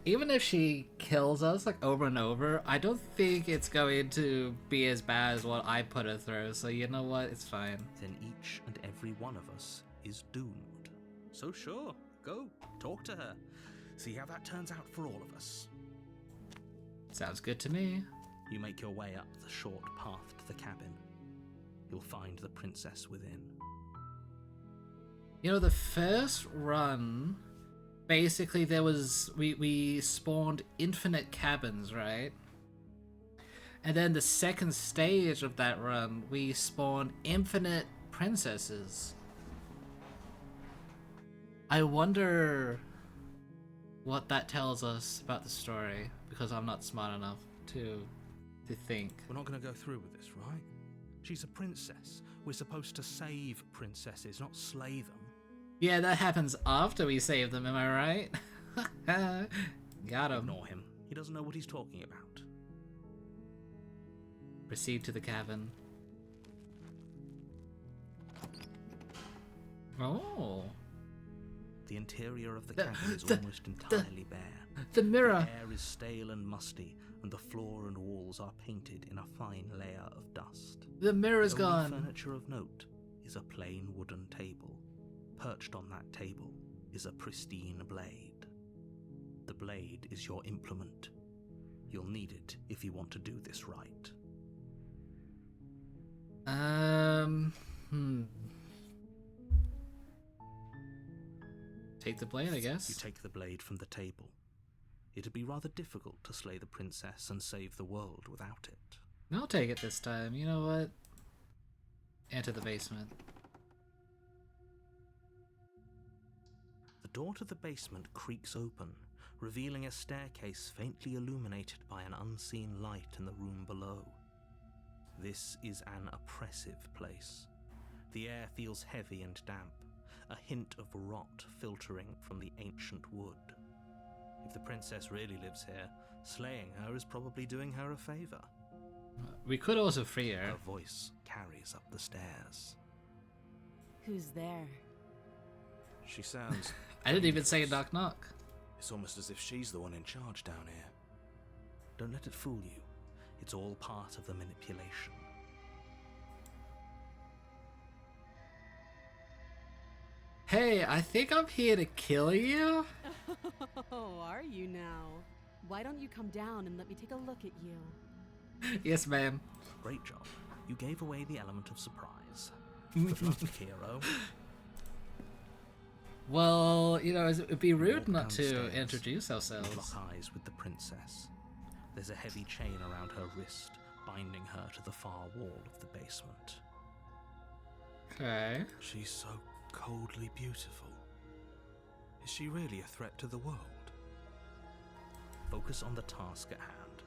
even if she kills us like over and over, I don't think it's going to be as bad as what I put her through. So you know what? It's fine. Then each and every one of us is doomed. So sure, go, talk to her. See how that turns out for all of us. Sounds good to me. You make your way up the short path to the cabin. You'll find the princess within. You know, the first run, basically we spawned infinite cabins, right? And then the second stage of that run, we spawned infinite princesses. I wonder what that tells us about the story, because I'm not smart enough to think. We're not going to go through with this, right? She's a princess. We're supposed to save princesses, not slay them. Yeah, that happens after we save them, am I right? Got him. Ignore him. He doesn't know what he's talking about. Proceed to the cabin. Oh. The interior of the cabin is almost entirely bare. The mirror. The air is stale and musty, and the floor and walls are painted in a fine layer of dust. The mirror's The only gone. furniture of note is a plain wooden table, Perched on that table is a pristine blade. The blade is your implement. You'll need it if you want to do this right. Take the blade, I guess. You take the blade from the table. It'd be rather difficult to slay the princess and save the world without it. I'll take it this time. You know what? Enter the basement. The door to the basement creaks open, revealing a staircase faintly illuminated by an unseen light in the room below. This is an oppressive place. The air feels heavy and damp, a hint of rot filtering from the ancient wood. If the princess really lives here, slaying her is probably doing her a favor. We could also free her. Her voice carries up the stairs. Who's there? She sounds... I didn't even say knock knock. It's almost as if she's the one in charge down here. Don't let it fool you. It's all part of the manipulation. Hey, I think I'm here to kill you. Oh, are you now? Why don't you come down and let me take a look at you? Yes, ma'am. Great job. You gave away the element of surprise. Good luck, hero. Well, you know, it'd be rude Walk not to downstairs. introduce You ourselves. lock eyes with the princess. There's a heavy chain around her wrist, binding her to the far wall of the basement. Okay. She's so coldly beautiful. Is she really a threat to the world? Focus on the task at hand.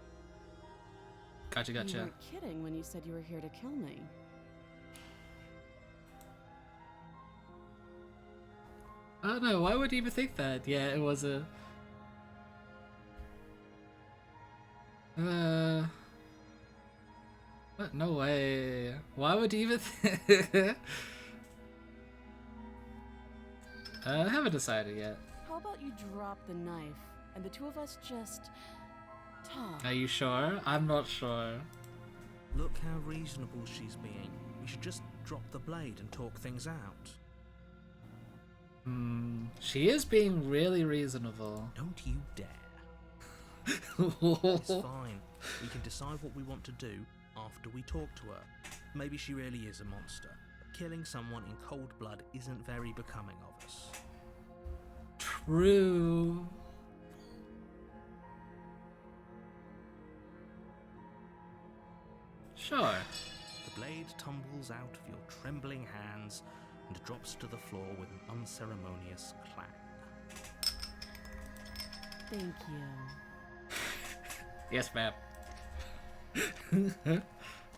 Gotcha, You gotcha. weren't kidding when you said you were here to kill me. I don't know, why would you even think that? Yeah, it was a... What? No way. Why would you even I haven't decided yet. How about you drop the knife and the two of us just talk? Are you sure? I'm not sure. Look how reasonable she's being. We should just drop the blade and talk things out. She is being really reasonable. Don't you dare. It's fine. We can decide what we want to do after we talk to her. Maybe she really is a monster. But killing someone in cold blood isn't very becoming of us. True. Sure. The blade tumbles out of your trembling hands and drops to the floor with an unceremonious clang. Thank you. Yes, ma'am.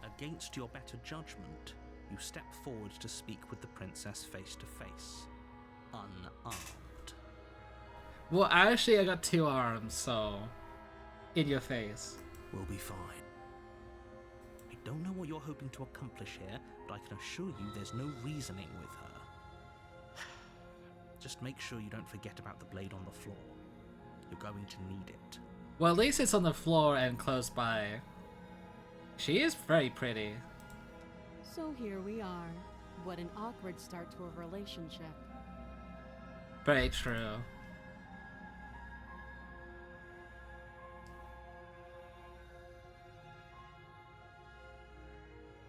Against your better judgment, you step forward to speak with the princess face to face, unarmed. Well, actually, I got 2 arms, so... In your face. We'll be fine. I don't know what you're hoping to accomplish here, but I can assure you there's no reasoning with her. Just make sure you don't forget about the blade on the floor. You're going to need it. Well, at least it's on the floor and close by. She is very pretty. So here we are. What an awkward start to a relationship. Very true.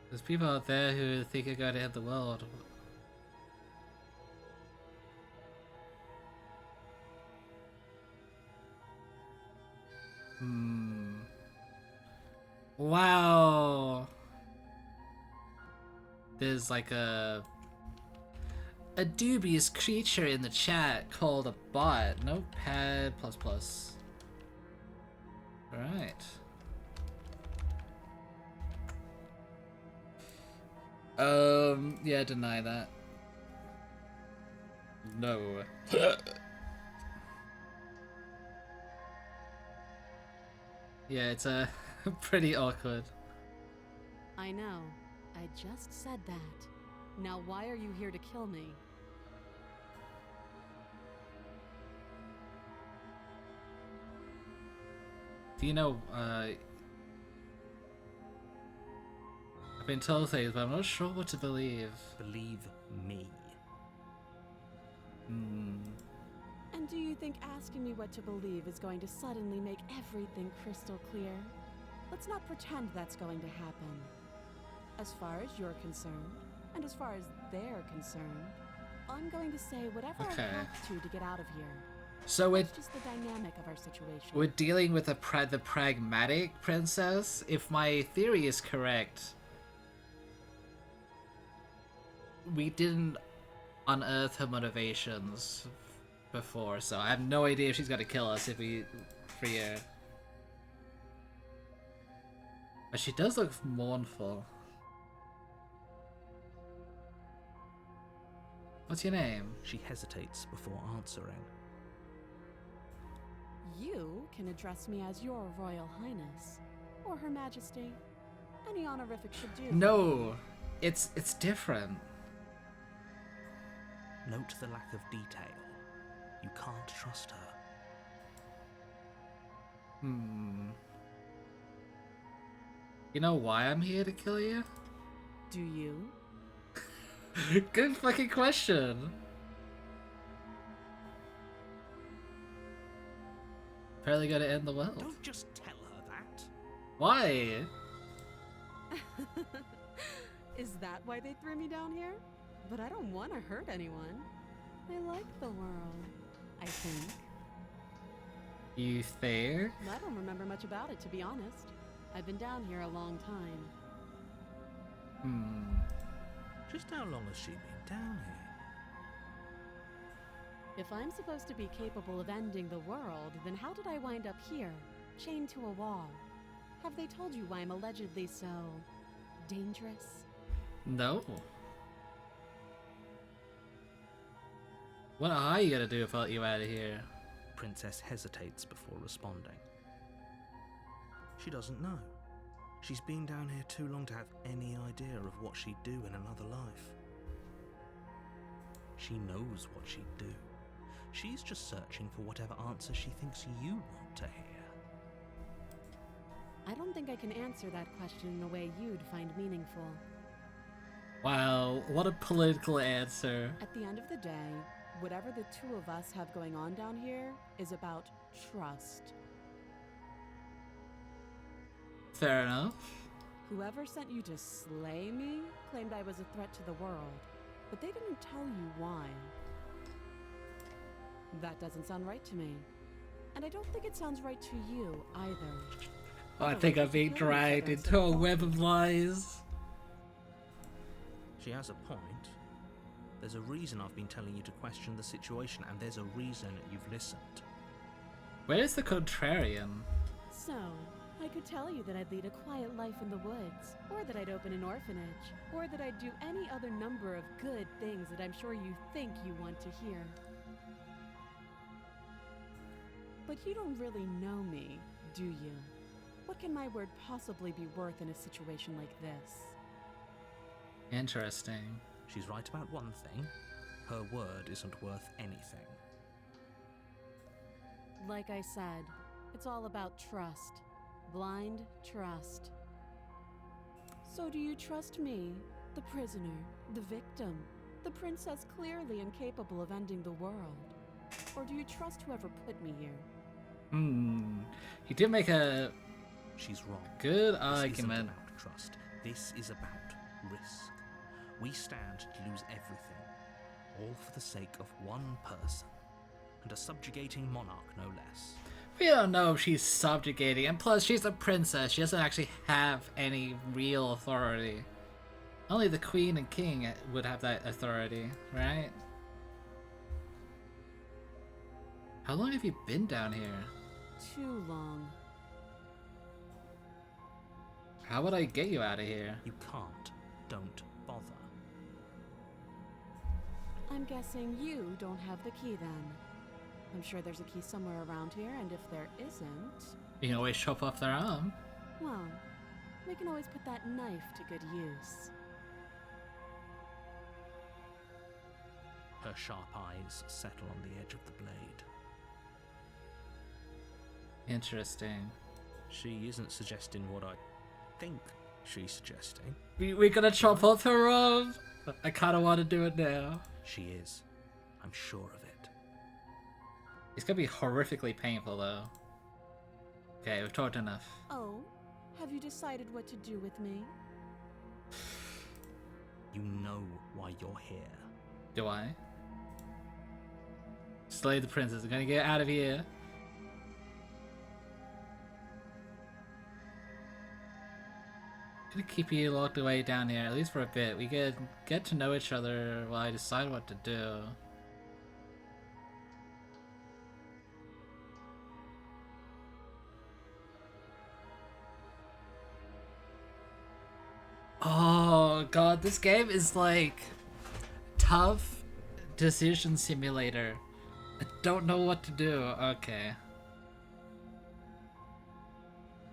There's people out there who think you're going to hit the world. Wow. There's like a dubious creature in the chat called a bot. Notepad++. Alright. Yeah, deny that. No. Yeah, it's pretty awkward. I know. I just said that. Now why are you here to kill me? Do you know, I've been told things, but I'm not sure what to believe. Believe me. And do you think asking me what to believe is going to suddenly make everything crystal clear? Let's not pretend that's going to happen. As far as you're concerned, and as far as they're concerned, I'm going to say whatever I have to get out of here. So It's just the dynamic of our situation. we're dealing with the pragmatic princess? If my theory is correct, we didn't unearth her motivations before, so I have no idea if she's gonna kill us if we free her. But she does look mournful. What's your name? She hesitates before answering. You can address me as your Royal Highness, or Her Majesty. Any honorific should do. No, it's different. Note the lack of detail. You can't trust her. You know why I'm here to kill you? Do you? Good fucking question. Apparently gonna end the world. Don't just tell her that. Why? Is that why they threw me down here? But I don't want to hurt anyone. I like the world, I think. You think? I don't remember much about it, to be honest. I've been down here a long time. Just how long has she been down here? If I'm supposed to be capable of ending the world, then how did I wind up here, chained to a wall? Have they told you why I'm allegedly so dangerous? No. What are you gonna do if I let you out of here? Princess hesitates before responding. She doesn't know. She's been down here too long to have any idea of what she'd do in another life. She knows what she'd do. She's just searching for whatever answer she thinks you want to hear. I don't think I can answer that question in a way you'd find meaningful. Wow, what a political answer. At the end of the day, whatever the two of us have going on down here is about trust. Fair enough. Whoever sent you to slay me claimed I was a threat to the world, but they didn't tell you why. That doesn't sound right to me. And I don't think it sounds right to you either. I think I'm being dragged into a web of lies. She has a point. There's a reason I've been telling you to question the situation, and there's a reason you've listened. Where is the contrarian? So, I could tell you that I'd lead a quiet life in the woods, or that I'd open an orphanage, or that I'd do any other number of good things that I'm sure you think you want to hear. But you don't really know me, do you? What can my word possibly be worth in a situation like this? Interesting. She's right about one thing. Her word isn't worth anything. Like I said, it's all about trust. Blind trust. So do you trust me, the prisoner, the victim, the princess clearly incapable of ending the world? Or do you trust whoever put me here? He did make a She's wrong. good This argument. isn't about trust. This is about risk. We stand to lose everything, all for the sake of one person, and a subjugating monarch no less. We don't know if she's subjugating, and plus she's a princess. She doesn't actually have any real authority. Only the queen and king would have that authority, right? How long have you been down here? Too long. How would I get you out of here? You can't. Don't bother. I'm guessing you don't have the key then. I'm sure there's a key somewhere around here, and if there isn't, You can always chop off their arm. well, we can always put that knife to good use. Her sharp eyes settle on the edge of the blade. Interesting. She isn't suggesting what I think she's suggesting. We're gonna chop off her arm. I kind of want to do it now. She is. I'm I'm sure of it. It's gonna be horrifically painful though. Okay, we've talked enough. Oh, have you decided what to do with me? You know why you're here. Do I? Slay the princess. I'm gonna get out of here. Gonna keep you locked away down here, at least for a bit. We could get to know each other while I decide what to do. Oh god, this game is like tough decision simulator. I don't know what to do. Okay.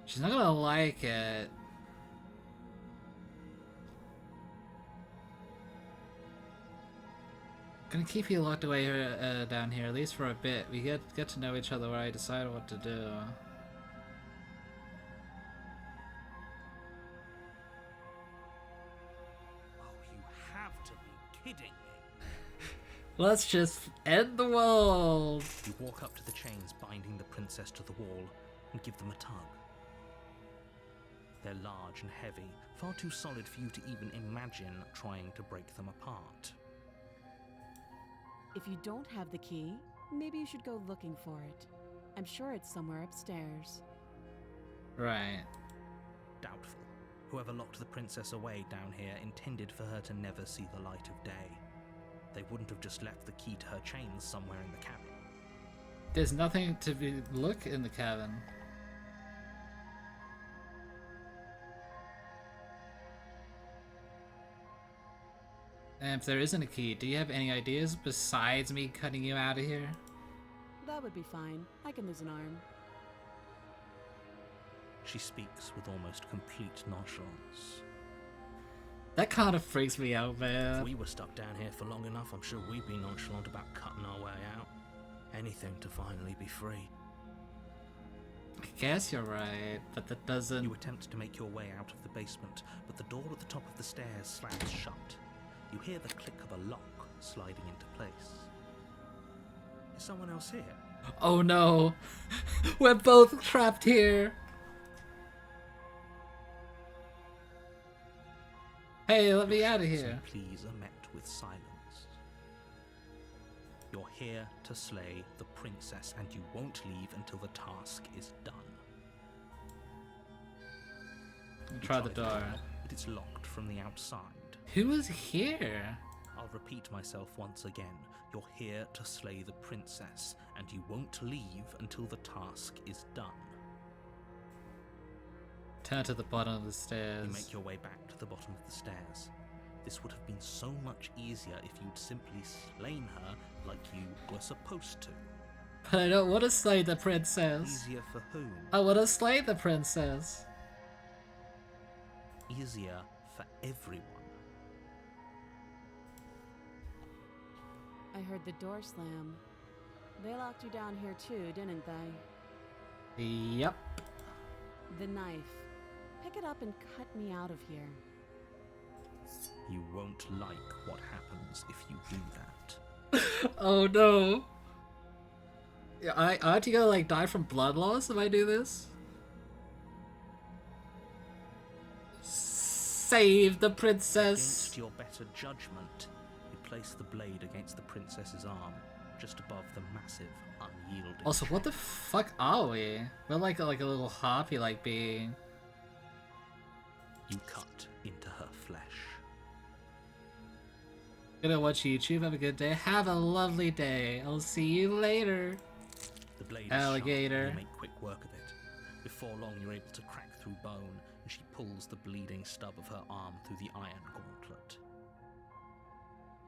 She's not gonna like it. Gonna keep you locked away here, down here, at least for a bit. We get to know each other where I decide what to do. You have to be kidding me. Let's just end the world! You walk up to the chains binding the princess to the wall and give them a tug. They're large and heavy, far too solid for you to even imagine trying to break them apart. If you don't have the key, maybe you should go looking for it. I'm sure it's somewhere upstairs. Right. Doubtful. Whoever locked the princess away down here intended for her to never see the light of day. They wouldn't have just left the key to her chains somewhere in the cabin. There's nothing to look in the cabin. And if there isn't a key, do you have any ideas besides me cutting you out of here? That would be fine. I can lose an arm. She speaks with almost complete nonchalance. That kind of freaks me out, If man. we were stuck down here for long enough, I'm sure we'd be nonchalant about cutting our way out. Anything to finally be free. I guess you're right, but that doesn't... You attempt to make your way out of the basement, but the door at the top of the stairs slams shut. You hear the click of a lock sliding into place. Is someone else here? Oh no! We're both trapped here! Hey, let me out of here! And pleas are met with silence. You're here to slay the princess, and you won't leave until the task is done. Try the door. But it's locked from the outside. Who is here? I'll repeat myself once again. You're here to slay the princess, and you won't leave until the task is done. Turn to the bottom of the You stairs. make your way back to the bottom of the stairs. This would have been so much easier if you'd simply slain her like you were supposed to. But I don't want to slay the princess. Easier for whom? I want to slay the princess. Easier for everyone. I heard the door slam. They locked you down here too, didn't they? Yep. The knife. Pick it up and cut me out of here. You won't like what happens if you do that. Oh no. Yeah, aren't you gonna like die from blood loss if I do this? Save the princess. Against your better judgment, you place the blade against the princess's arm, just above the massive, unyielding Also, what the shaft. fuck are we? We're like a little harpy-like being. You cut into her flesh. Gonna watch YouTube. Have a good day. Have a lovely day. I'll see you later. The blade Alligator. is sharp, and you make quick work of it. Before long, you're able to crack through bone, and she pulls the bleeding stub of her arm through the iron gauntlet.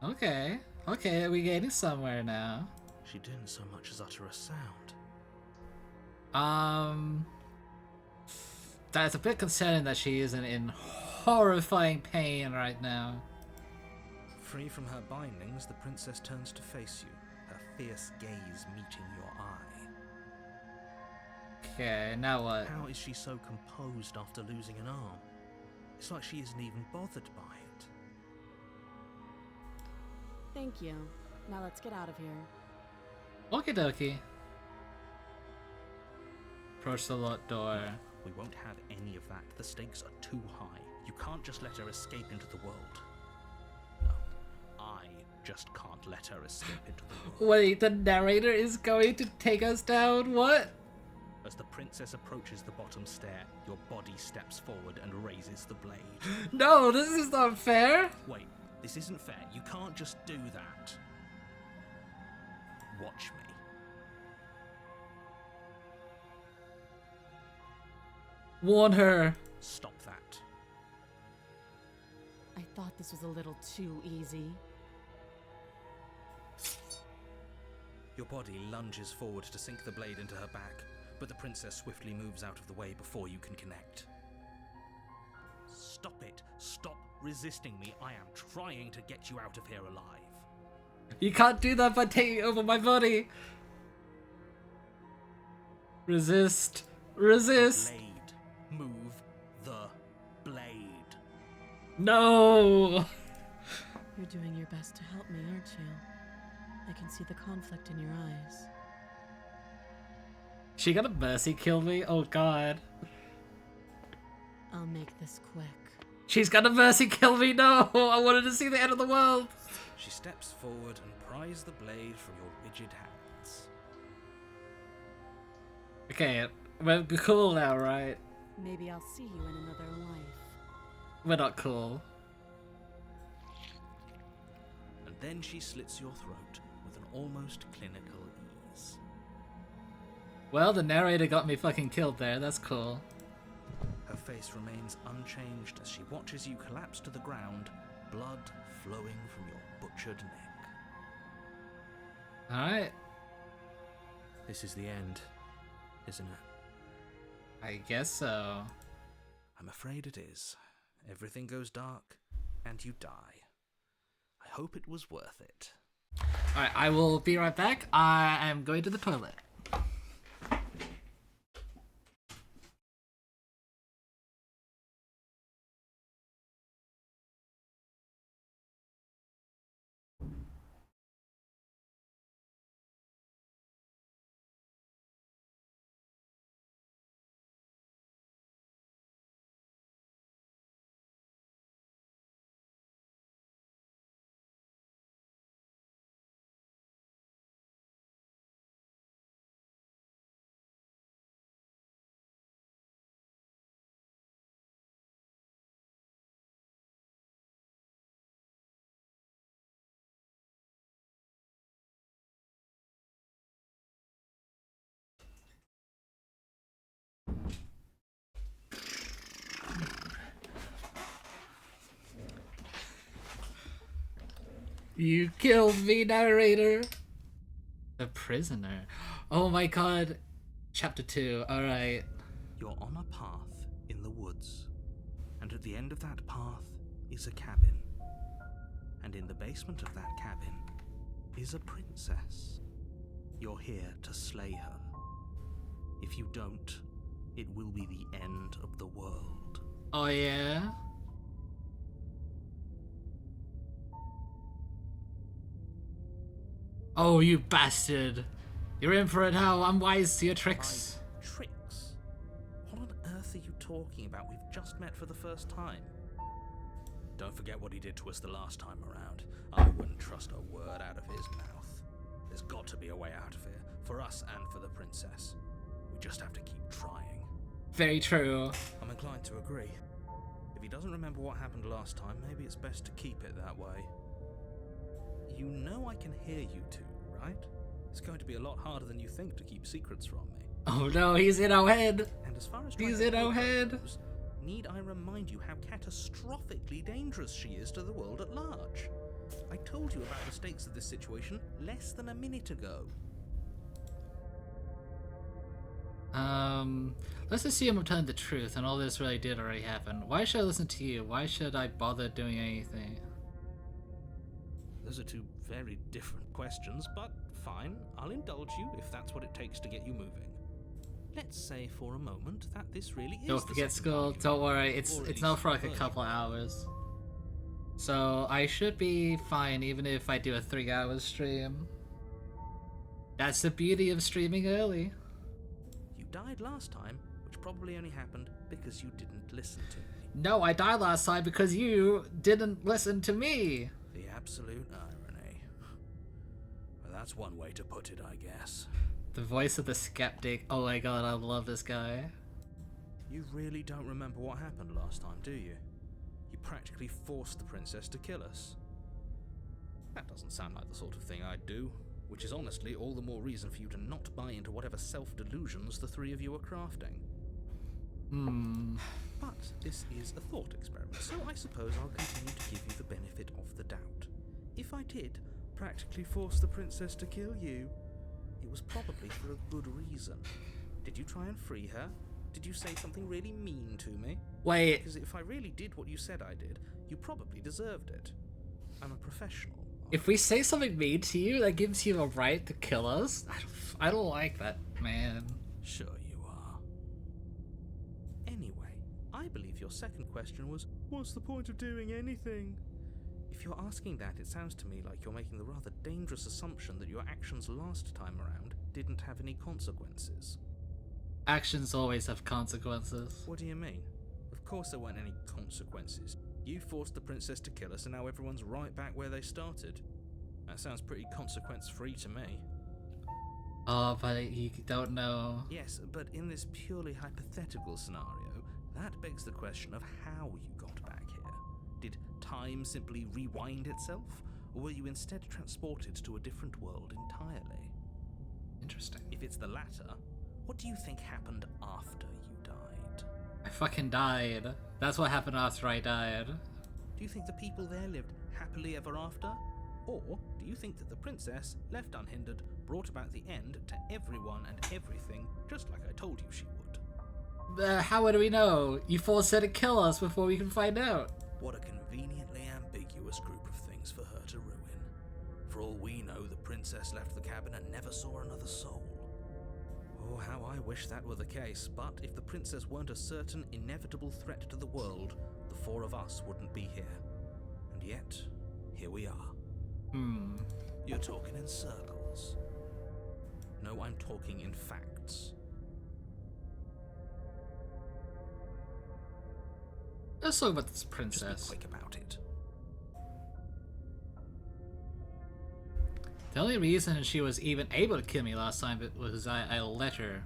Okay. Okay, we're getting somewhere now. She didn't so much as utter a sound. That's a bit concerning that she isn't in horrifying pain right now. Free from her bindings, the princess turns to face you, her fierce gaze meeting your eye. Okay, now what? How is she so composed after losing an arm? It's like she isn't even bothered by it. Thank you. Now let's get out of here. Okie dokie. Approach the locked door. We won't have any of that. The stakes are too high. You can't just let her escape into the world. No, I just can't let her escape into the world. Wait, the narrator is going to take us down? What? As the princess approaches the bottom stair, your body steps forward and raises the blade. No, this is not fair. Wait, this isn't fair. You can't just do that. Watch me. Warn her. Stop that. I thought this was a little too easy. Your body lunges forward to sink the blade into her back, but the princess swiftly moves out of the way before you can connect. Stop it. Stop resisting me. I am trying to get you out of here alive. You can't do that by taking over my body. Resist. Resist. Blade. Move the blade. No. You're doing your best to help me, aren't you? I can see the conflict in your eyes. She gonna mercy kill me? Oh god. I'll make this quick. She's gonna mercy kill me? No! I wanted to see the end of the world! She steps forward and pries the blade from your rigid hands. Okay, we're cool now, right? Maybe I'll see you in another life. We're not cool. And then she slits your throat with an almost clinical ease. Well, the narrator got me fucking killed there, that's cool. Her face remains unchanged as she watches you collapse to the ground, blood flowing from your butchered neck. Alright, This is the end, isn't it? I guess so. I'm afraid it is. Everything goes dark, and you die. I hope it was worth it. Alright, I will be right back. I am going to the toilet. You killed me, narrator! The prisoner. Oh my god. Chapter 2, alright. You're on a path in the woods, and at the end of that path is a cabin. And in the basement of that cabin is a princess. You're here to slay her. If you don't, it will be the end of the world. Oh yeah? Oh, you bastard. You're in for it now. I'm wise to your tricks. Tricks? What on earth are you talking about? We've just met for the first time. Don't forget what he did to us the last time around. I wouldn't trust a word out of his mouth. There's got to be a way out of here, for us and for the princess. We just have to keep trying. Very true. I'm inclined to agree. If he doesn't remember what happened last time, maybe it's best to keep it that way. You know I can hear you two, right? It's going to be a lot harder than you think to keep secrets from me. Oh no, he's in our head. And as far as He's trying in to our help her head. goes, need I remind you how catastrophically dangerous she is to the world at large? I told you about the stakes of this situation less than a minute ago. Let's assume I'm telling the truth and all this really did already happen. Why should I listen to you? Why should I bother doing anything? Those are two very different questions, but fine, I'll indulge you if that's what it takes to get you moving. Let's say for a moment that this really is Don't the forget second school. argument, Don't worry. or It's at not least for like a the couple third. hours. So I should be fine even if I do a 3-hour stream. That's the beauty of streaming early. You died last time, which probably only happened because you didn't listen to me. No, I died last time because you didn't listen to me. The absolute irony. Well, that's one way to put it, I guess. The voice of the skeptic. Oh my god, I love this guy. You really don't remember what happened last time, do you? You practically forced the princess to kill us. That doesn't sound like the sort of thing I'd do, which is honestly all the more reason for you to not buy into whatever self-delusions the three of you are crafting. But this is a thought experiment, so I suppose I'll continue to give you the benefit of the doubt. If I did practically force the princess to kill you, it was probably for a good reason. Did you try and free her? Did you say something really mean to me? Wait. Because if I really did what you said I did, you probably deserved it. I'm a professional. If we say something mean to you, that gives you a right to kill us? I don't like that, man. Sure you are. Anyway, I believe your second question was, what's the point of doing anything? If you're asking that, it sounds to me like you're making the rather dangerous assumption that your actions last time around didn't have any consequences. Actions always have consequences. What do you mean? Of course there weren't any consequences. You forced the princess to kill us and now everyone's right back where they started. That sounds pretty consequence-free to me. Oh, but you don't know. Yes, but in this purely hypothetical scenario, that begs the question of how you got back here. Did time simply rewind itself? Or were you instead transported to a different world entirely? Interesting. If it's the latter, what do you think happened after you died? I fucking died. That's what happened after I died. Do you think the people there lived happily ever after? Or do you think that the princess, left unhindered, brought about the end to everyone and everything, just like I told you she would? How would we know? You forced her to kill us before we can find out. What a conveniently ambiguous group of things for her to ruin. For all we know, the princess left the cabin and never saw another soul. Oh, how I wish that were the case, but if the princess weren't a certain, inevitable threat to the world, the four of us wouldn't be here. And yet, here we are. You're talking in circles. No, I'm talking in facts. Let's talk about this Just princess. be quick about it. The only reason she was even able to kill me last time was I let her.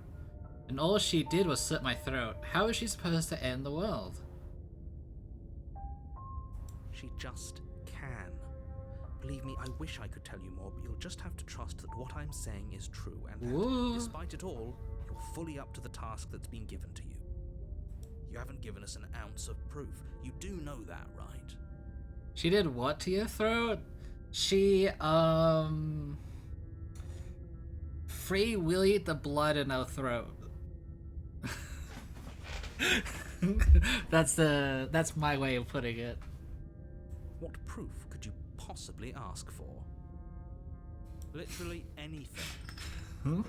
And all she did was slit my throat. How is she supposed to end the world? She just can. Believe me, I wish I could tell you more, but you'll just have to trust that what I'm saying is true, and that, Ooh. despite it all, you're fully up to the task that's been given to you. You haven't given us an ounce of proof. You do know that, right? She did what to your throat? She, free willied the blood in her throat. That's my way of putting it. What proof could you possibly ask for? Literally anything.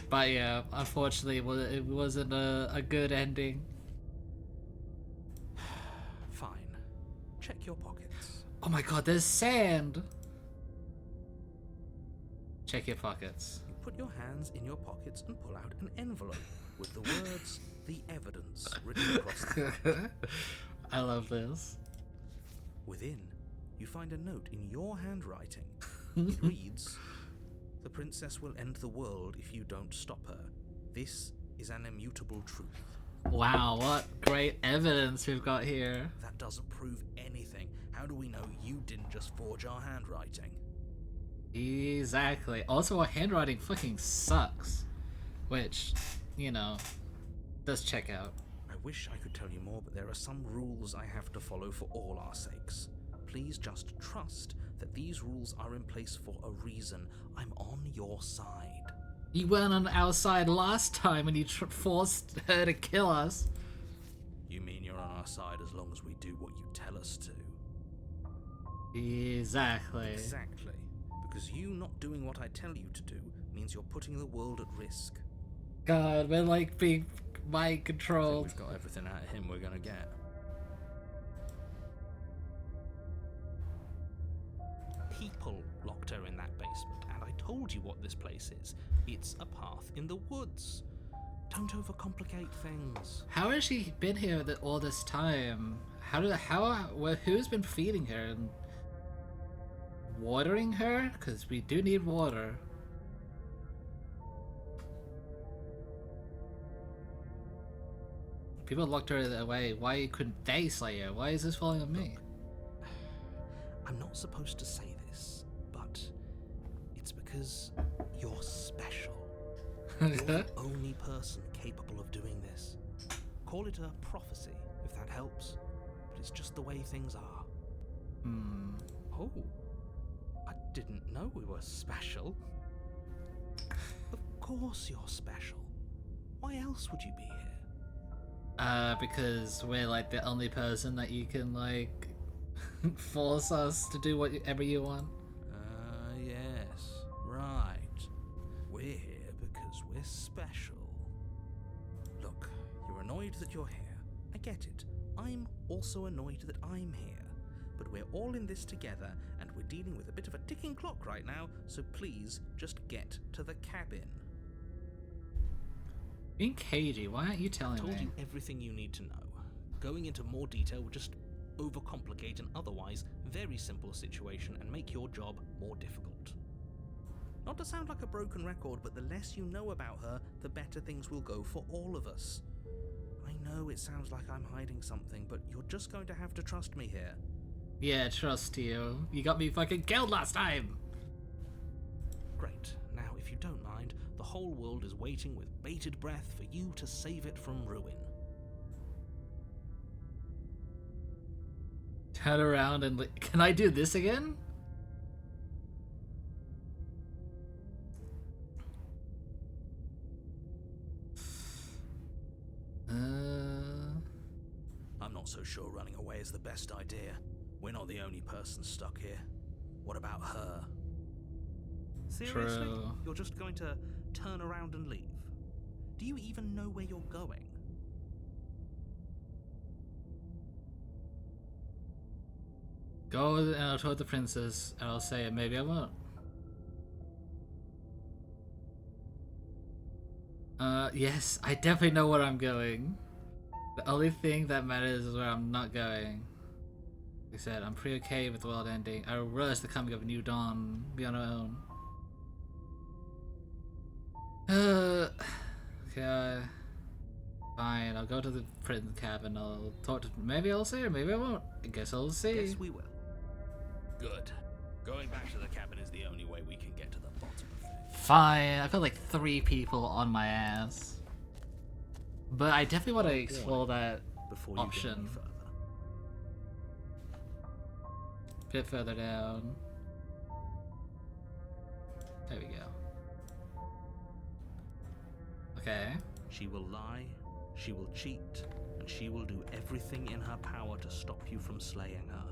But yeah, unfortunately, it wasn't a good ending. Fine. Check your pockets. Oh my god, there's sand! Check your pockets. You put your hands in your pockets and pull out an envelope with the words, "The evidence," written across them. I love this. Within, you find a note in your handwriting. It reads, "The princess will end the world if you don't stop her. This is an immutable truth." Wow, what great evidence we've got here. That doesn't prove anything. How do we know you didn't just forge our handwriting? Exactly. Also, our handwriting fucking sucks. Which, you know, does check out. I wish I could tell you more, but there are some rules I have to follow for all our sakes. Please just trust that these rules are in place for a reason. I'm on your side. You weren't on our side last time when you forced her to kill us. You mean you're on our side as long as we do what you tell us to? Exactly. Exactly. Because you not doing what I tell you to do means you're putting the world at risk. God, we're like being mind I think controlled. we've got everything out of him we're gonna get. people locked her in that basement, and I told you what this place is. It's a path in the woods. Don't overcomplicate things. How has she been here all this time? Who's been feeding her and watering her? Because we do need water. People locked her away. Why couldn't they slay her? Why is this falling on me? I'm not supposed to say this, but it's because you're special. You're the only person capable of doing this. Call it a prophecy, if that helps. But it's just the way things are. Oh, I didn't know we were special. Of course you're special. Why else would you be here? Because we're like the only person that you can like force us to do whatever you want. Yes, right. We're here because we're special. Look, you're annoyed that you're here. I get it. I'm also annoyed that I'm here. But we're all in this together, and we're dealing with a bit of a ticking clock right now, so please just get to the cabin. Being cagey, why aren't you telling I told me? you everything you need to know. Going into more detail would just overcomplicate an otherwise very simple situation and make your job more difficult. Not to sound like a broken record, but the less you know about her, the better things will go for all of us. I know it sounds like I'm hiding something, but you're just going to have to trust me here. Yeah, trust you. You got me fucking killed last time! Great. Now, if you don't mind, the whole world is waiting with bated breath for you to save it from ruin. Turn around and can I do this again? I'm not so sure running away is the best idea. We're not the only person stuck here. What about her? Seriously? True. You're just going to turn around and leave? Do you even know where you're going? Go and I'll talk to the princess and I'll say it. Maybe I won't. Yes, I definitely know where I'm going. The only thing that matters is where I'm not going. Like I said, I'm pretty okay with the world ending. I realize the coming of a new dawn beyond our own. Okay, fine, I'll go to the prison cabin. I'll talk to. Maybe I'll see her, maybe I won't. I guess I'll see. Yes, we will. Good. Going back to the cabin is the only way we can get to the bottom of things. Fine, I feel like 3 people on my ass. But I definitely want to explore that Before you option. get any further. A bit further down. There we go. Okay. She will lie, she will cheat, and she will do everything in her power to stop you from slaying her.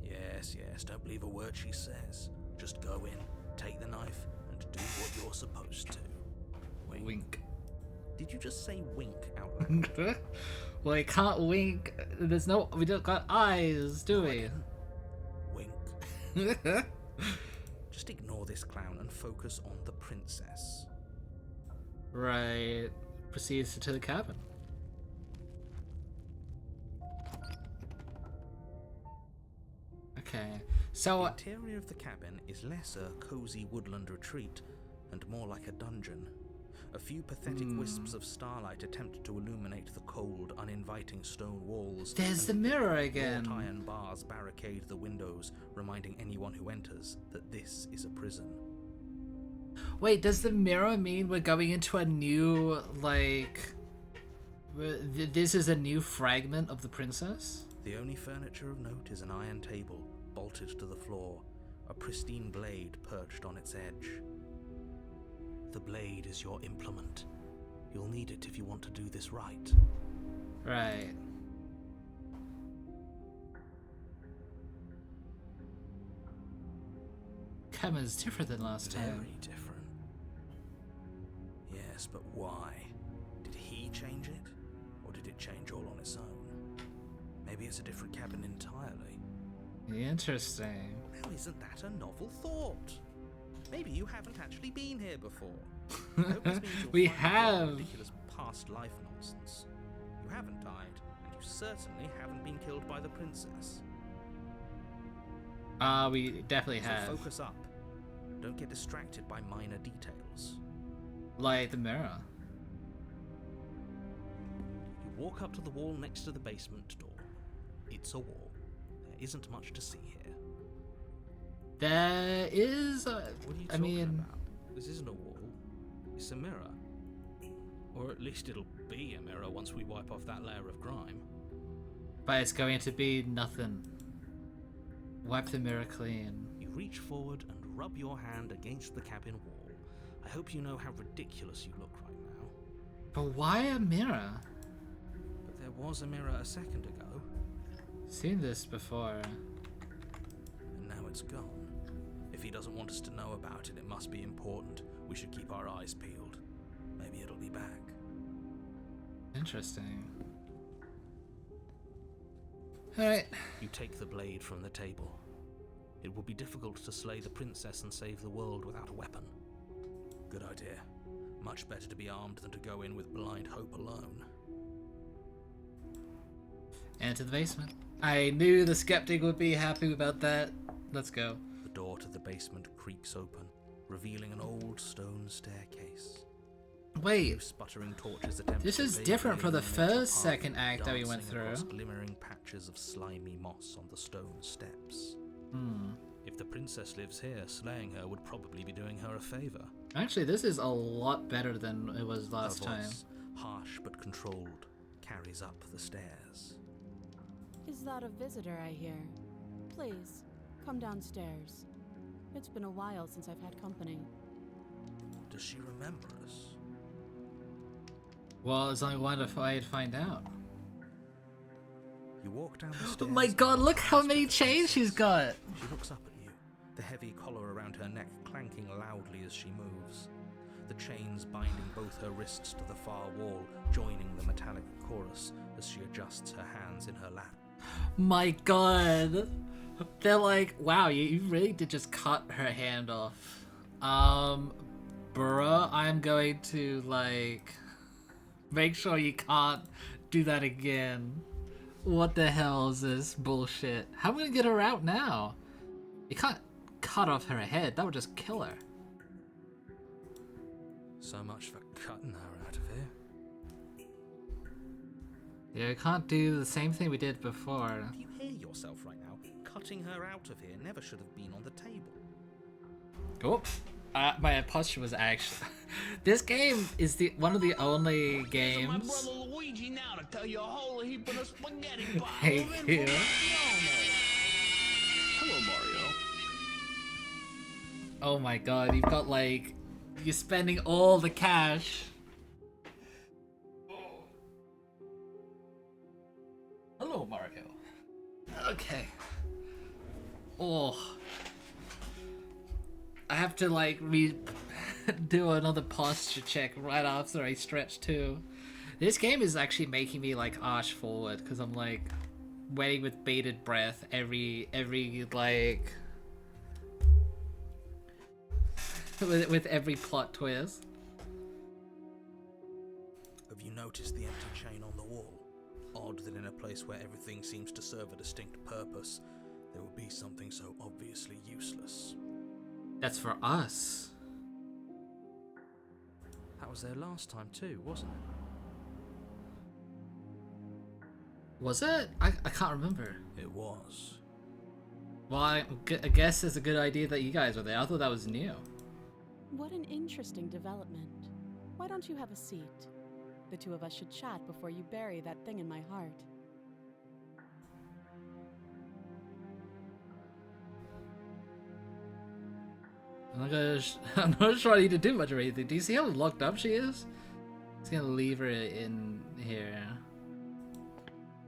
Yes, don't believe a word she says. Just go in, take the knife, and do what you're supposed to. Wink. Did you just say wink out loud? Well, I can't wink. There's no. We don't got eyes, do we? Wink. Just ignore this clown and focus on the princess. Right. Proceeds to the cabin. Okay. So. The interior of the cabin is less a cozy woodland retreat and more like a dungeon. A few pathetic wisps of starlight attempt to illuminate the cold, uninviting stone walls. There's the mirror again. Wrought iron bars barricade the windows, reminding anyone who enters that this is a prison. Wait, does the mirror mean we're going into a new, like... This is a new fragment of the princess? The only furniture of note is an iron table, bolted to the floor, a pristine blade perched on its edge. The blade is your implement. You'll need it if you want to do this right. Right. Cabin's different than last time. Very different. Yes, but why? Did he change it? Or did it change all on its own? Maybe it's a different cabin entirely. Interesting. Now isn't that a novel thought? Maybe you haven't actually been here before. I hope this means you'll We finally drop have. ridiculous past life nonsense. You haven't died, and you certainly haven't been killed by the princess. We definitely So have. focus up. Don't get distracted by minor details. Like the mirror. You walk up to the wall next to the basement door. It's a wall. There isn't much to see here. There is. What are you talking about? This isn't a wall. It's a mirror. Or at least it'll be a mirror once we wipe off that layer of grime. But it's going to be nothing. Wipe the mirror clean. You reach forward and rub your hand against the cabin wall. I hope you know how ridiculous you look right now. But why a mirror? But there was a mirror a second ago, Seen this before. and now it's gone. If he doesn't want us to know about it, it must be important. We should keep our eyes peeled. Maybe it'll be back. Interesting. Alright. You take the blade from the table. It will be difficult to slay the princess and save the world without a weapon. Good idea. Much better to be armed than to go in with blind hope alone. And to the basement. I knew the skeptic would be happy about that. Let's go. The door to the basement creaks open, revealing an old stone staircase. Wait, Sputtering torches attempt this to is vaguely different from the illuminate your first path, second act that we went dancing across through. glimmering patches of slimy moss on the stone steps. If the princess lives here, slaying her would probably be doing her a favor. Actually, this is a lot better than it was last Her time. voice, harsh but controlled, carries up the stairs. Is that a visitor I hear? Please, come downstairs. It's been a while since I've had company. Does she remember us? Well, it's only one if I'd find out. You walk down the Oh stairs. my god, look how and many eyes chains she's got! She looks up at you, the heavy collar around her neck clanking loudly as she moves. The chains binding both her wrists to the far wall, joining the metallic chorus as she adjusts her hands in her lap. My god! They're like, wow, you really did just cut her hand off. Bruh, I'm going to, like, make sure you can't do that again. What the hell is this bullshit? How am I gonna get her out now? You can't cut off her head, that would just kill her. So much for cutting her out of here. Yeah, we can't do the same thing we did before. Do you hear yourself right now? Cutting her out of here never should have been on the table. Oh, my posture was actually... This game is one of the only My games... brother Luigi now to tell you a whole heap of the spaghetti bottle. Thank you. Hello, Mario. Oh my god, you've got like... You're spending all the cash. Hello, Mario. Okay. Oh. I have to like do another posture check right after I stretch too. This game is actually making me like arch forward because I'm like waiting with bated breath every like with every plot twist. Have you noticed the empty chain on the wall? Odd that in a place where everything seems to serve a distinct purpose, there would be something so obviously useless. That's for us. That was there last time too, wasn't it? Was it? I can't remember. It was. Well, I guess it's a good idea that you guys were there. I thought that was new. What an interesting development. Why don't you have a seat? The two of us should chat before you bury that thing in my heart. I'm not sure I need to do much or anything. Do you see how locked up she is? Just gonna leave her in here.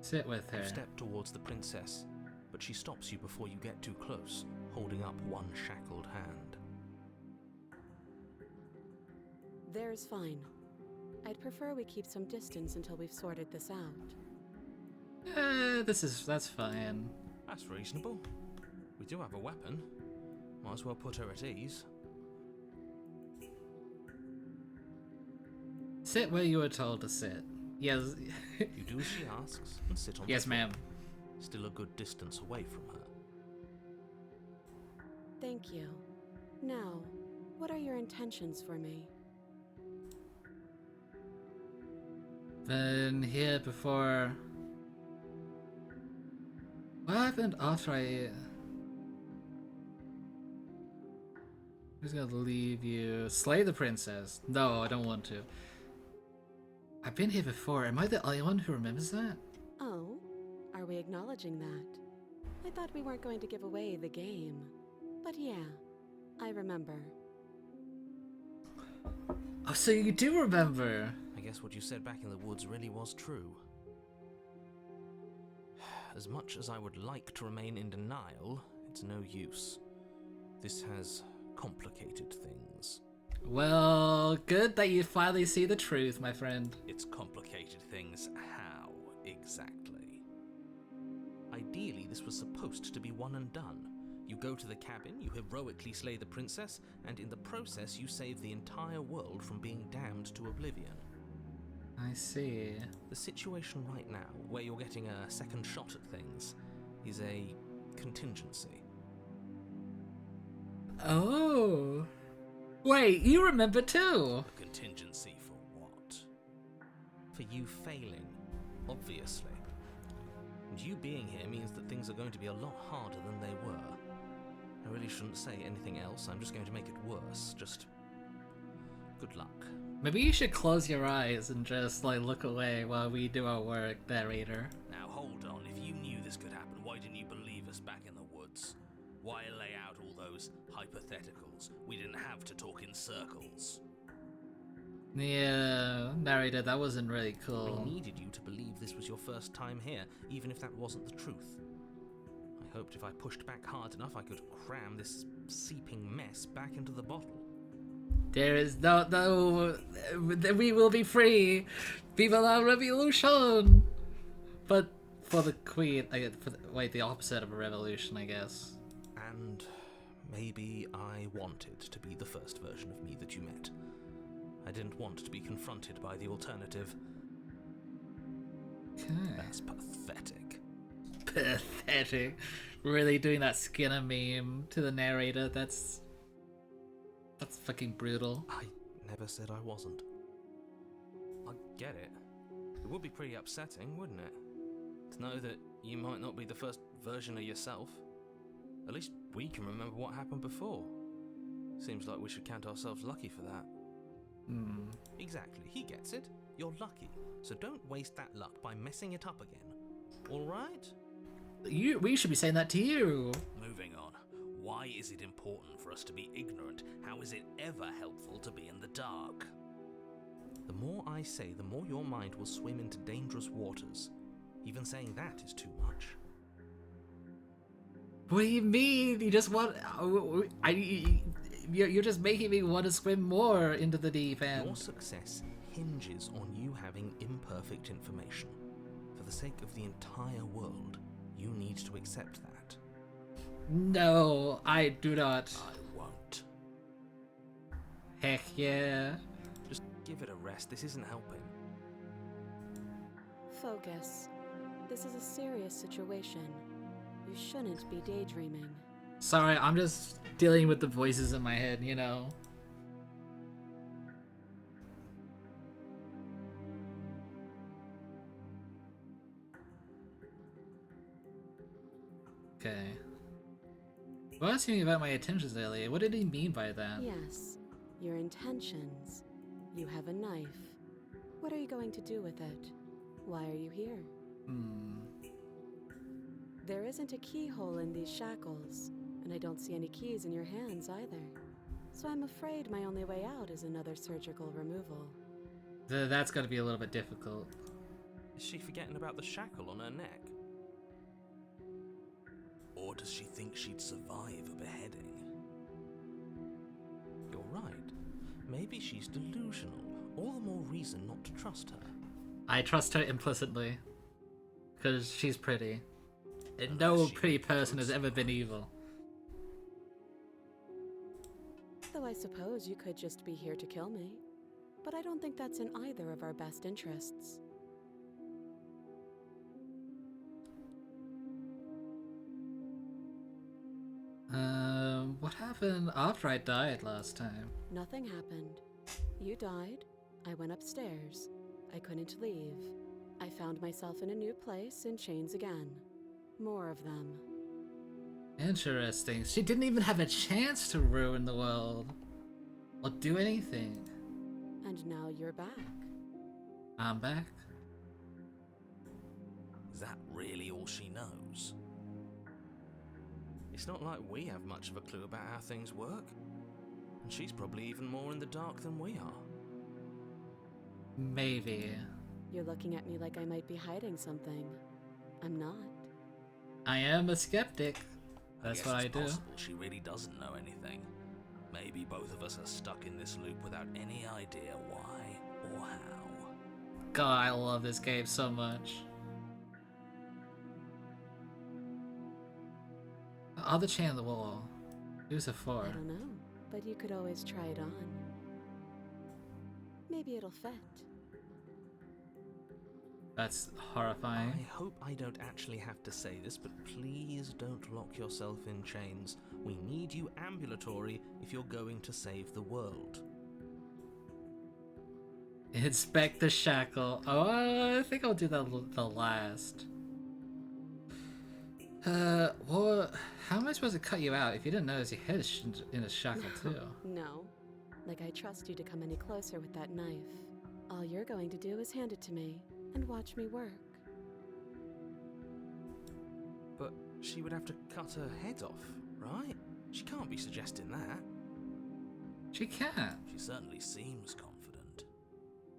Sit with her. You step towards the princess, but she stops you before you get too close, holding up one shackled hand. There's fine. I'd prefer we keep some distance until we've sorted this out. That's fine. That's reasonable. We We do have a weapon. Might as well put her at ease. Sit where you were told to sit. Yes. You do as she asks and sit on Yes, the floor. ma'am. Still a good distance away from her. Thank you. Now, what are your intentions for me? Been here before. What happened after I... Who's gonna leave you? Slay the princess. No, I don't want to. I've been here before. Am I the only one who remembers that? Oh, are we acknowledging that? I thought we weren't going to give away the game. But yeah, I remember. Oh, so you do remember. I guess what you said back in the woods really was true. As much as I would like to remain in denial, it's no use. This has complicated things. Well, good that you finally see the truth, my friend. It's complicated things how, exactly? Ideally, this was supposed to be one and done. You go to the cabin, you heroically slay the princess, and in the process you save the entire world from being damned to oblivion. I see. The situation right now, where you're getting a second shot at things, is a contingency. Oh. Wait, you remember too? A contingency for what? For you failing, obviously. And you being here means that things are going to be a lot harder than they were. I really shouldn't say anything else, I'm just going to make it worse. Just good luck. Maybe you should close your eyes and just, like, look away while we do our work, narrator. Now hold on, if you knew this could happen, why didn't you believe us back in the woods? Why lay out all those hypotheticals? We didn't have to talk in circles. Yeah, narrator, that wasn't really cool. I needed you to believe this was your first time here, even if that wasn't the truth. I hoped if I pushed back hard enough I could cram this seeping mess back into the bottle. There is no, we will be free. Viva la revolution! But for the queen, wait, the opposite of a revolution, I guess. And maybe I wanted to be the first version of me that you met. I didn't want to be confronted by the alternative. Okay. That's pathetic. Pathetic. Really doing that Skinner meme to the narrator, that's fucking brutal. I never said I wasn't. I get it. It would be pretty upsetting, wouldn't it? To know that you might not be the first version of yourself. At least we can remember what happened before. Seems like we should count ourselves lucky for that. Hmm. Exactly, he gets it. You're lucky. So don't waste that luck by messing it up again. Alright? We should be saying that to you. Moving on. Why is it important for us to be ignorant? How is it ever helpful to be in the dark? The more I say, the more your mind will swim into dangerous waters. Even saying that is too much. What do you mean? You just want... You're just making me want to swim more into the deep end. Your success hinges on you having imperfect information. For the sake of the entire world, you need to accept that. No, I do not. I won't. Heck yeah. Just give it a rest. This isn't helping. Focus. This is a serious situation. You shouldn't be daydreaming. Sorry, I'm just dealing with the voices in my head, you know. Okay. Well, asking me about my intentions earlier. What did he mean by that? Yes, your intentions. You have a knife. What are you going to do with it? Why are you here? There isn't a keyhole in these shackles, and I don't see any keys in your hands either. So I'm afraid my only way out is another surgical removal. That's gotta be a little bit difficult. Is she forgetting about the shackle on her neck? Or does she think she'd survive a beheading? You're right. Maybe she's delusional. All the more reason not to trust her. I trust her implicitly. Because she's pretty. And Unless no she pretty person has puts ever been evil. Though I suppose you could just be here to kill me. But I don't think that's in either of our best interests. What happened after I died last time? Nothing happened. You died. I went upstairs. I couldn't leave. I found myself in a new place in chains again. More of them. Interesting. She didn't even have a chance to ruin the world. Or do anything. And now you're back. I'm back. Is that really all she knows? It's not like we have much of a clue about how things work. And she's probably even more in the dark than we are. Maybe. You're looking at me like I might be hiding something. I'm not. I am a skeptic. That's what I do. Possible she really doesn't know anything. Maybe both of us are stuck in this loop without any idea why or how. God, I love this game so much. The other chain on the wall. Who's it for? I don't know, but you could always try it on. Maybe it'll fit. That's horrifying. I hope I don't actually have to say this, but please don't lock yourself in chains. We need you ambulatory if you're going to save the world. Inspect the shackle. Oh, I think I'll do that the last. Well, how am I supposed to cut you out if you didn't notice your head is in a shackle too? No. Like I trust you to come any closer with that knife. All you're going to do is hand it to me and watch me work. But she would have to cut her head off, right? She can't be suggesting that. She can't. She certainly seems confident.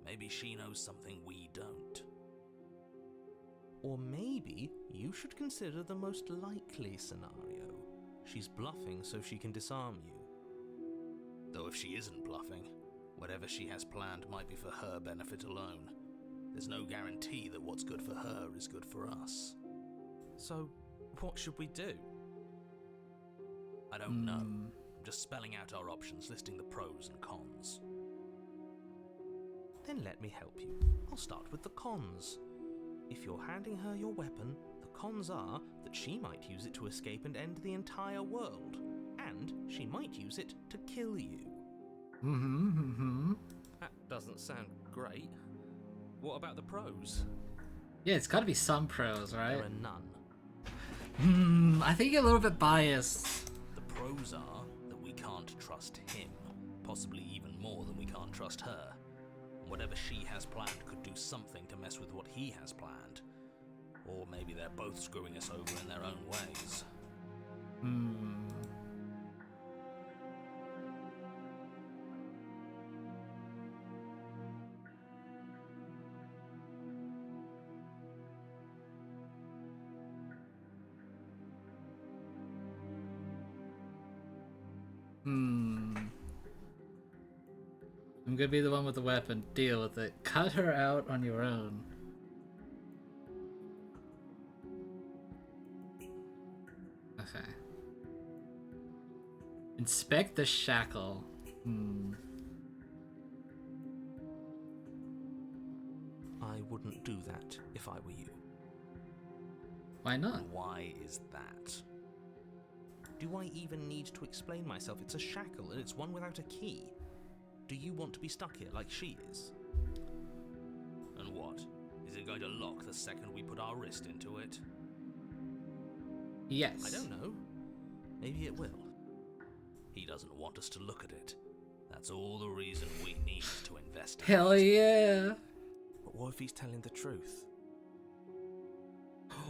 Maybe she knows something we don't. Or maybe you should consider the most likely scenario. She's bluffing so she can disarm you. Though if she isn't bluffing, whatever she has planned might be for her benefit alone. There's no guarantee that what's good for her is good for us. So, what should we do? I don't know. I'm just spelling out our options, listing the pros and cons. Then let me help you. I'll start with the cons. If you're handing her your weapon, the cons are that she might use it to escape and end the entire world. And she might use it to kill you. That doesn't sound great. What about the pros? Yeah, it's gotta be some pros, right? There are none. I think you're a little bit biased. The pros are that we can't trust him, possibly even more than we can't trust her. Whatever she has planned could do something to mess with what he has planned. Or maybe they're both screwing us over in their own ways. I'm gonna be the one with the weapon. Deal with it. Cut her out on your own. Okay. Inspect the shackle. I wouldn't do that if I were you. Why not? Why is that? Do I even need to explain myself? It's a shackle and it's one without a key. Do you want to be stuck here like she is? And what? Is it going to lock the second we put our wrist into it? Yes. I don't know. Maybe it will. He doesn't want us to look at it. That's all the reason we need to investigate. Hell yeah. But what if he's telling the truth?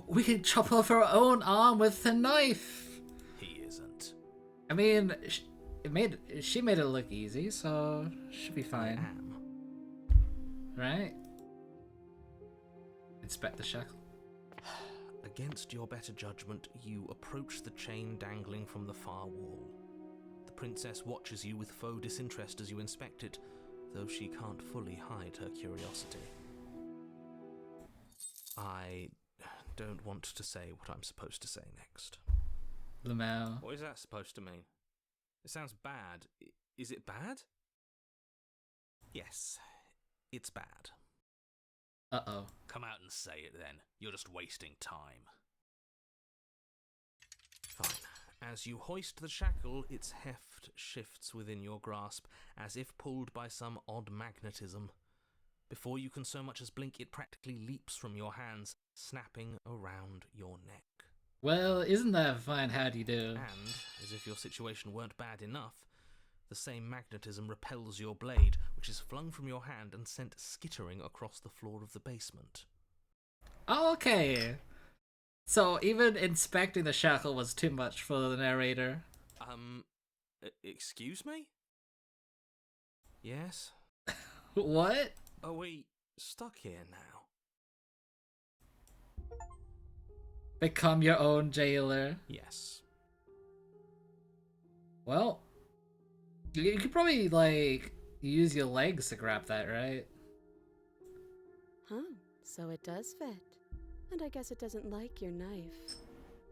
We can chop off her own arm with the knife. He isn't. I mean, she made it look easy, so should be I fine, am. right? Inspect the shackle. Against your better judgment, you approach the chain dangling from the far wall. The princess watches you with faux disinterest as you inspect it, though she can't fully hide her curiosity. I don't want to say what I'm supposed to say next. Lamau. What is that supposed to mean? It sounds bad. Is it bad? Yes, it's bad. Uh-oh. Come out and say it then. You're just wasting time. Fine. As you hoist the shackle, its heft shifts within your grasp, as if pulled by some odd magnetism. Before you can so much as blink, it practically leaps from your hands, snapping around your neck. Well, isn't that fine? How do you do? And, as if your situation weren't bad enough, the same magnetism repels your blade, which is flung from your hand and sent skittering across the floor of the basement. Oh, okay. So even inspecting the shackle was too much for the narrator. Excuse me? Yes? What? Are we stuck here now? Become your own jailer. Yes. Well, you could probably, like, use your legs to grab that, right? Huh, so it does fit. And I guess it doesn't like your knife.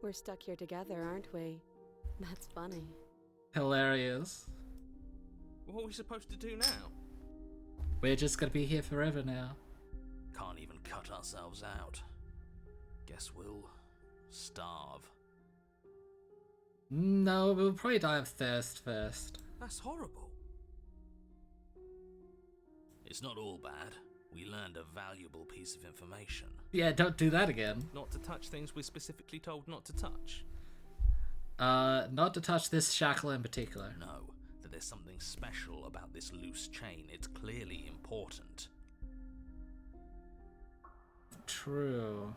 We're stuck here together, aren't we? That's funny. Hilarious. What are we supposed to do now? We're just gonna be here forever now. Can't even cut ourselves out. Guess we'll starve. No, we'll probably die of thirst first. That's horrible. It's not all bad. We learned a valuable piece of information. Yeah, don't do that again. Not to touch things we're specifically told not to touch. Not to touch this shackle in particular. No, that there's something special about this loose chain. It's clearly important. True.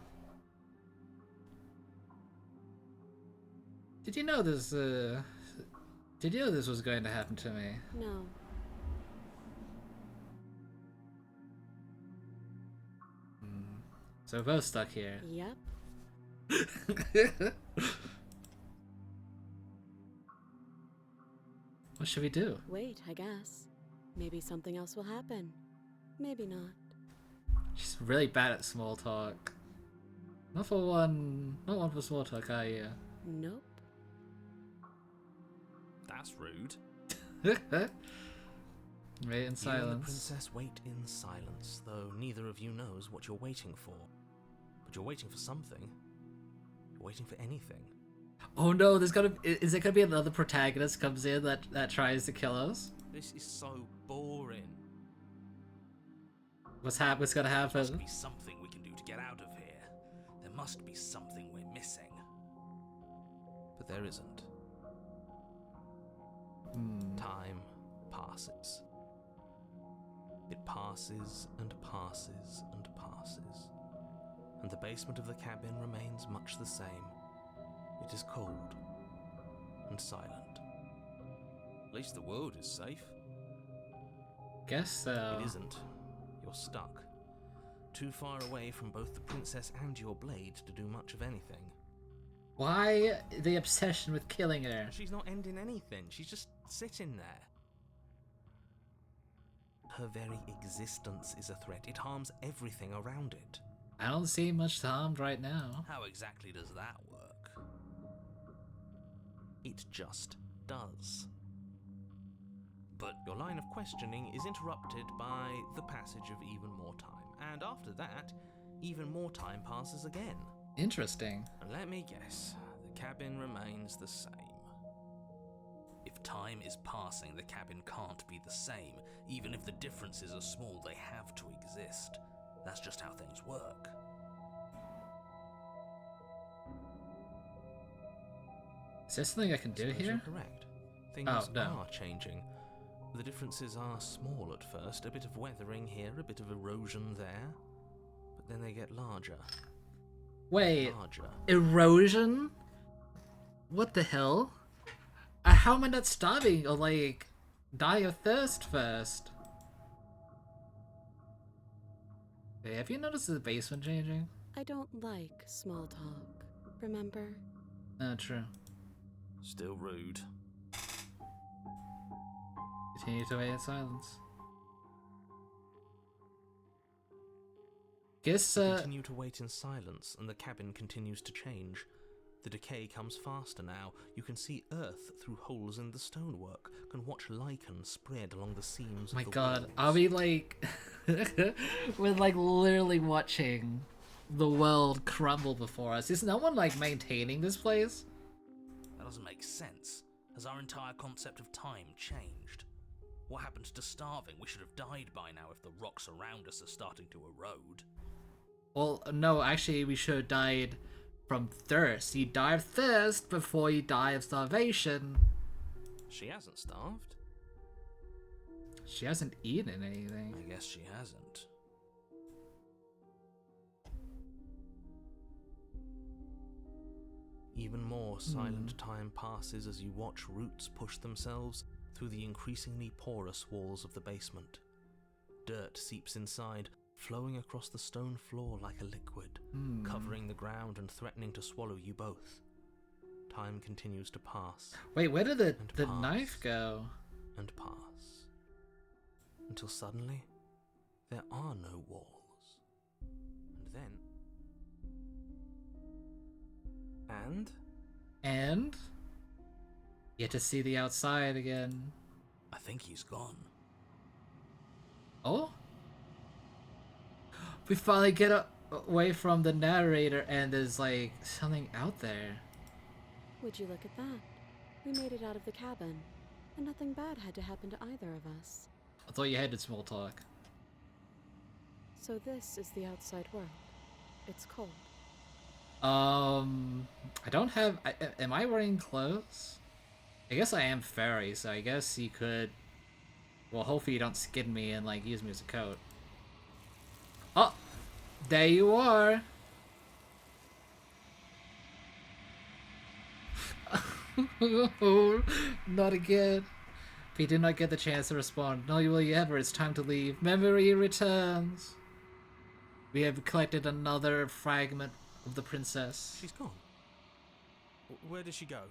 Did you know this was going to happen to me? No. So we're both stuck here. Yep. What should we do? Wait, I guess. Maybe something else will happen. Maybe not. She's really bad at small talk. Not one for small talk, are you? Nope. That's rude. Wait in You and the silence. princess wait in silence, though neither of you knows what you're waiting for. But you're waiting for something. You're waiting for anything. Oh no, is there gonna be another protagonist comes in that tries to kill us? This is so boring. What's gonna There must happen? be something we can do to get out of here. There must be something we're missing. But there isn't. Time passes. It passes and passes and passes. And the basement of the cabin remains much the same. It is cold and silent. At least the world is safe. Guess so. It isn't. You're stuck. Too far away from both the princess and your blade to do much of anything. Why the obsession with killing her? She's not ending anything. She's just sitting there. Her very existence is a threat. It harms everything around it. I don't see much harmed right now. How exactly does that work? It just does. But your line of questioning is interrupted by the passage of even more time. And after that, even more time passes again. Interesting. And let me guess, the cabin remains the same. If time is passing, the cabin can't be the same. Even if the differences are small, they have to exist. That's just how things work. Is there something I can do Suppose here? you're correct. Things no. are changing. The differences are small at first, a bit of weathering here, a bit of erosion there. But then they get larger. Wait, Larger. erosion? What the hell? How am I not starving or like die of thirst first? Hey, have you noticed the basement changing? I don't like small talk. Remember? Oh, true. Still rude. Continue to wait in silence. Guess, You continue to wait in silence, and the cabin continues to change. The decay comes faster now. You can see earth through holes in the stonework, can watch lichen spread along the seams My of the god, walls. are we like... we're like literally watching the world crumble before us. Is no one like maintaining this place? That doesn't make sense. Has our entire concept of time changed? What happened to starving? We should have died by now if the rocks around us are starting to erode. Well, no, actually we should have died from thirst. You die of thirst before you die of starvation. She hasn't starved. She hasn't eaten anything. I guess she hasn't. Even more silent time passes as you watch roots push themselves through the increasingly porous walls of the basement. Dirt seeps inside, flowing across the stone floor like a liquid, covering the ground and threatening to swallow you both. Time continues to pass. Wait, where did the pass, knife go? And pass. Until suddenly, there are no walls. And then... And? You get to see the outside again. I think he's gone. Oh? We finally get away from the narrator and there's like something out there. Would you look at that? We made it out of the cabin, and nothing bad had to happen to either of us. I thought you hated small talk. So this is the outside world. It's cold. I don't have... am I wearing clothes? I guess I am fairy, so I guess you could... Well, hopefully you don't skin me and, like, use me as a coat. Oh! There you are! Not again. We did not get the chance to respond. Nor will you ever. It's time to leave. Memory returns. We have collected another fragment of the princess. She's gone. Where did she go?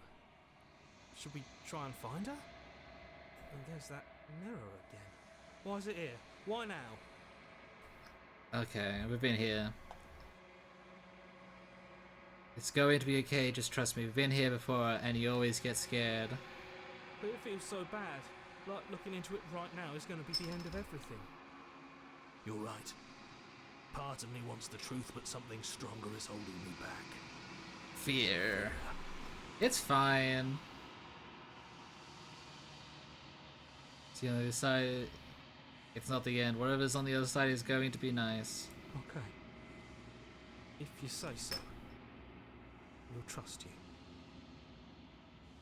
Should we try and find her? And there's that mirror again. Why is it here? Why now? Okay, we've been here. It's going to be okay, just trust me. We've been here before and you always get scared. But it feels so bad. Like looking into it right now is going to be the end of everything. You're right. Part of me wants the truth, but something stronger is holding me back. Fear. It's fine. See, on the other side, it's not the end. Whatever's on the other side is going to be nice. Okay. If you say so. We'll trust you.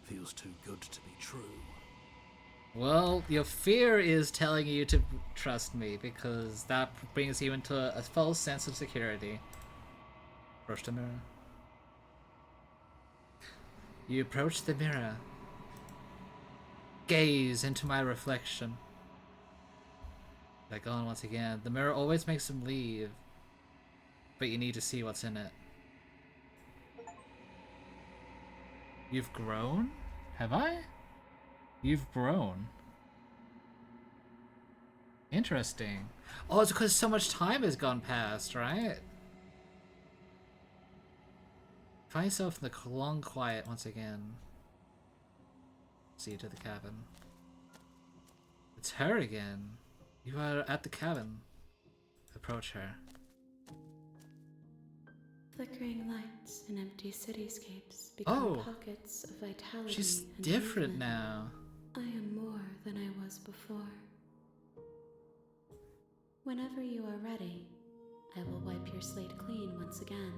Feels too good to be true. Well, your fear is telling you to trust me, because that brings you into a false sense of security. Approach the mirror. You approach the mirror. Gaze into my reflection. They're gone once again. The mirror always makes them leave, but you need to see what's in it. You've grown? Have I? You've grown. Interesting. Oh, it's because so much time has gone past, right? Find yourself in the long quiet once again. See you to the cabin. It's her again. You are at the cabin. Approach her. Flickering lights and empty cityscapes become Oh, pockets of vitality. she's and different movement. now. I am more than I was before. Whenever you are ready, I will wipe your slate clean once again.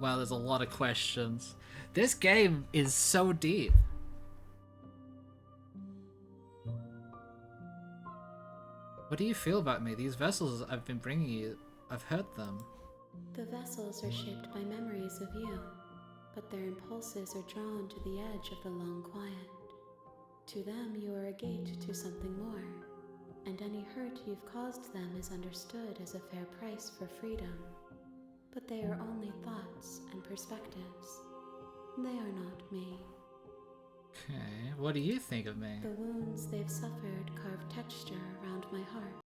Wow, there's a lot of questions. This game is so deep. What do you feel about me? These vessels I've been bringing you, I've hurt them. The vessels are shaped by memories of you, but their impulses are drawn to the edge of the long quiet. To them, you are a gate to something more, and any hurt you've caused them is understood as a fair price for freedom. But they are only thoughts and perspectives. They are not me. Okay, what do you think of me? The wounds they've suffered carve texture around my heart.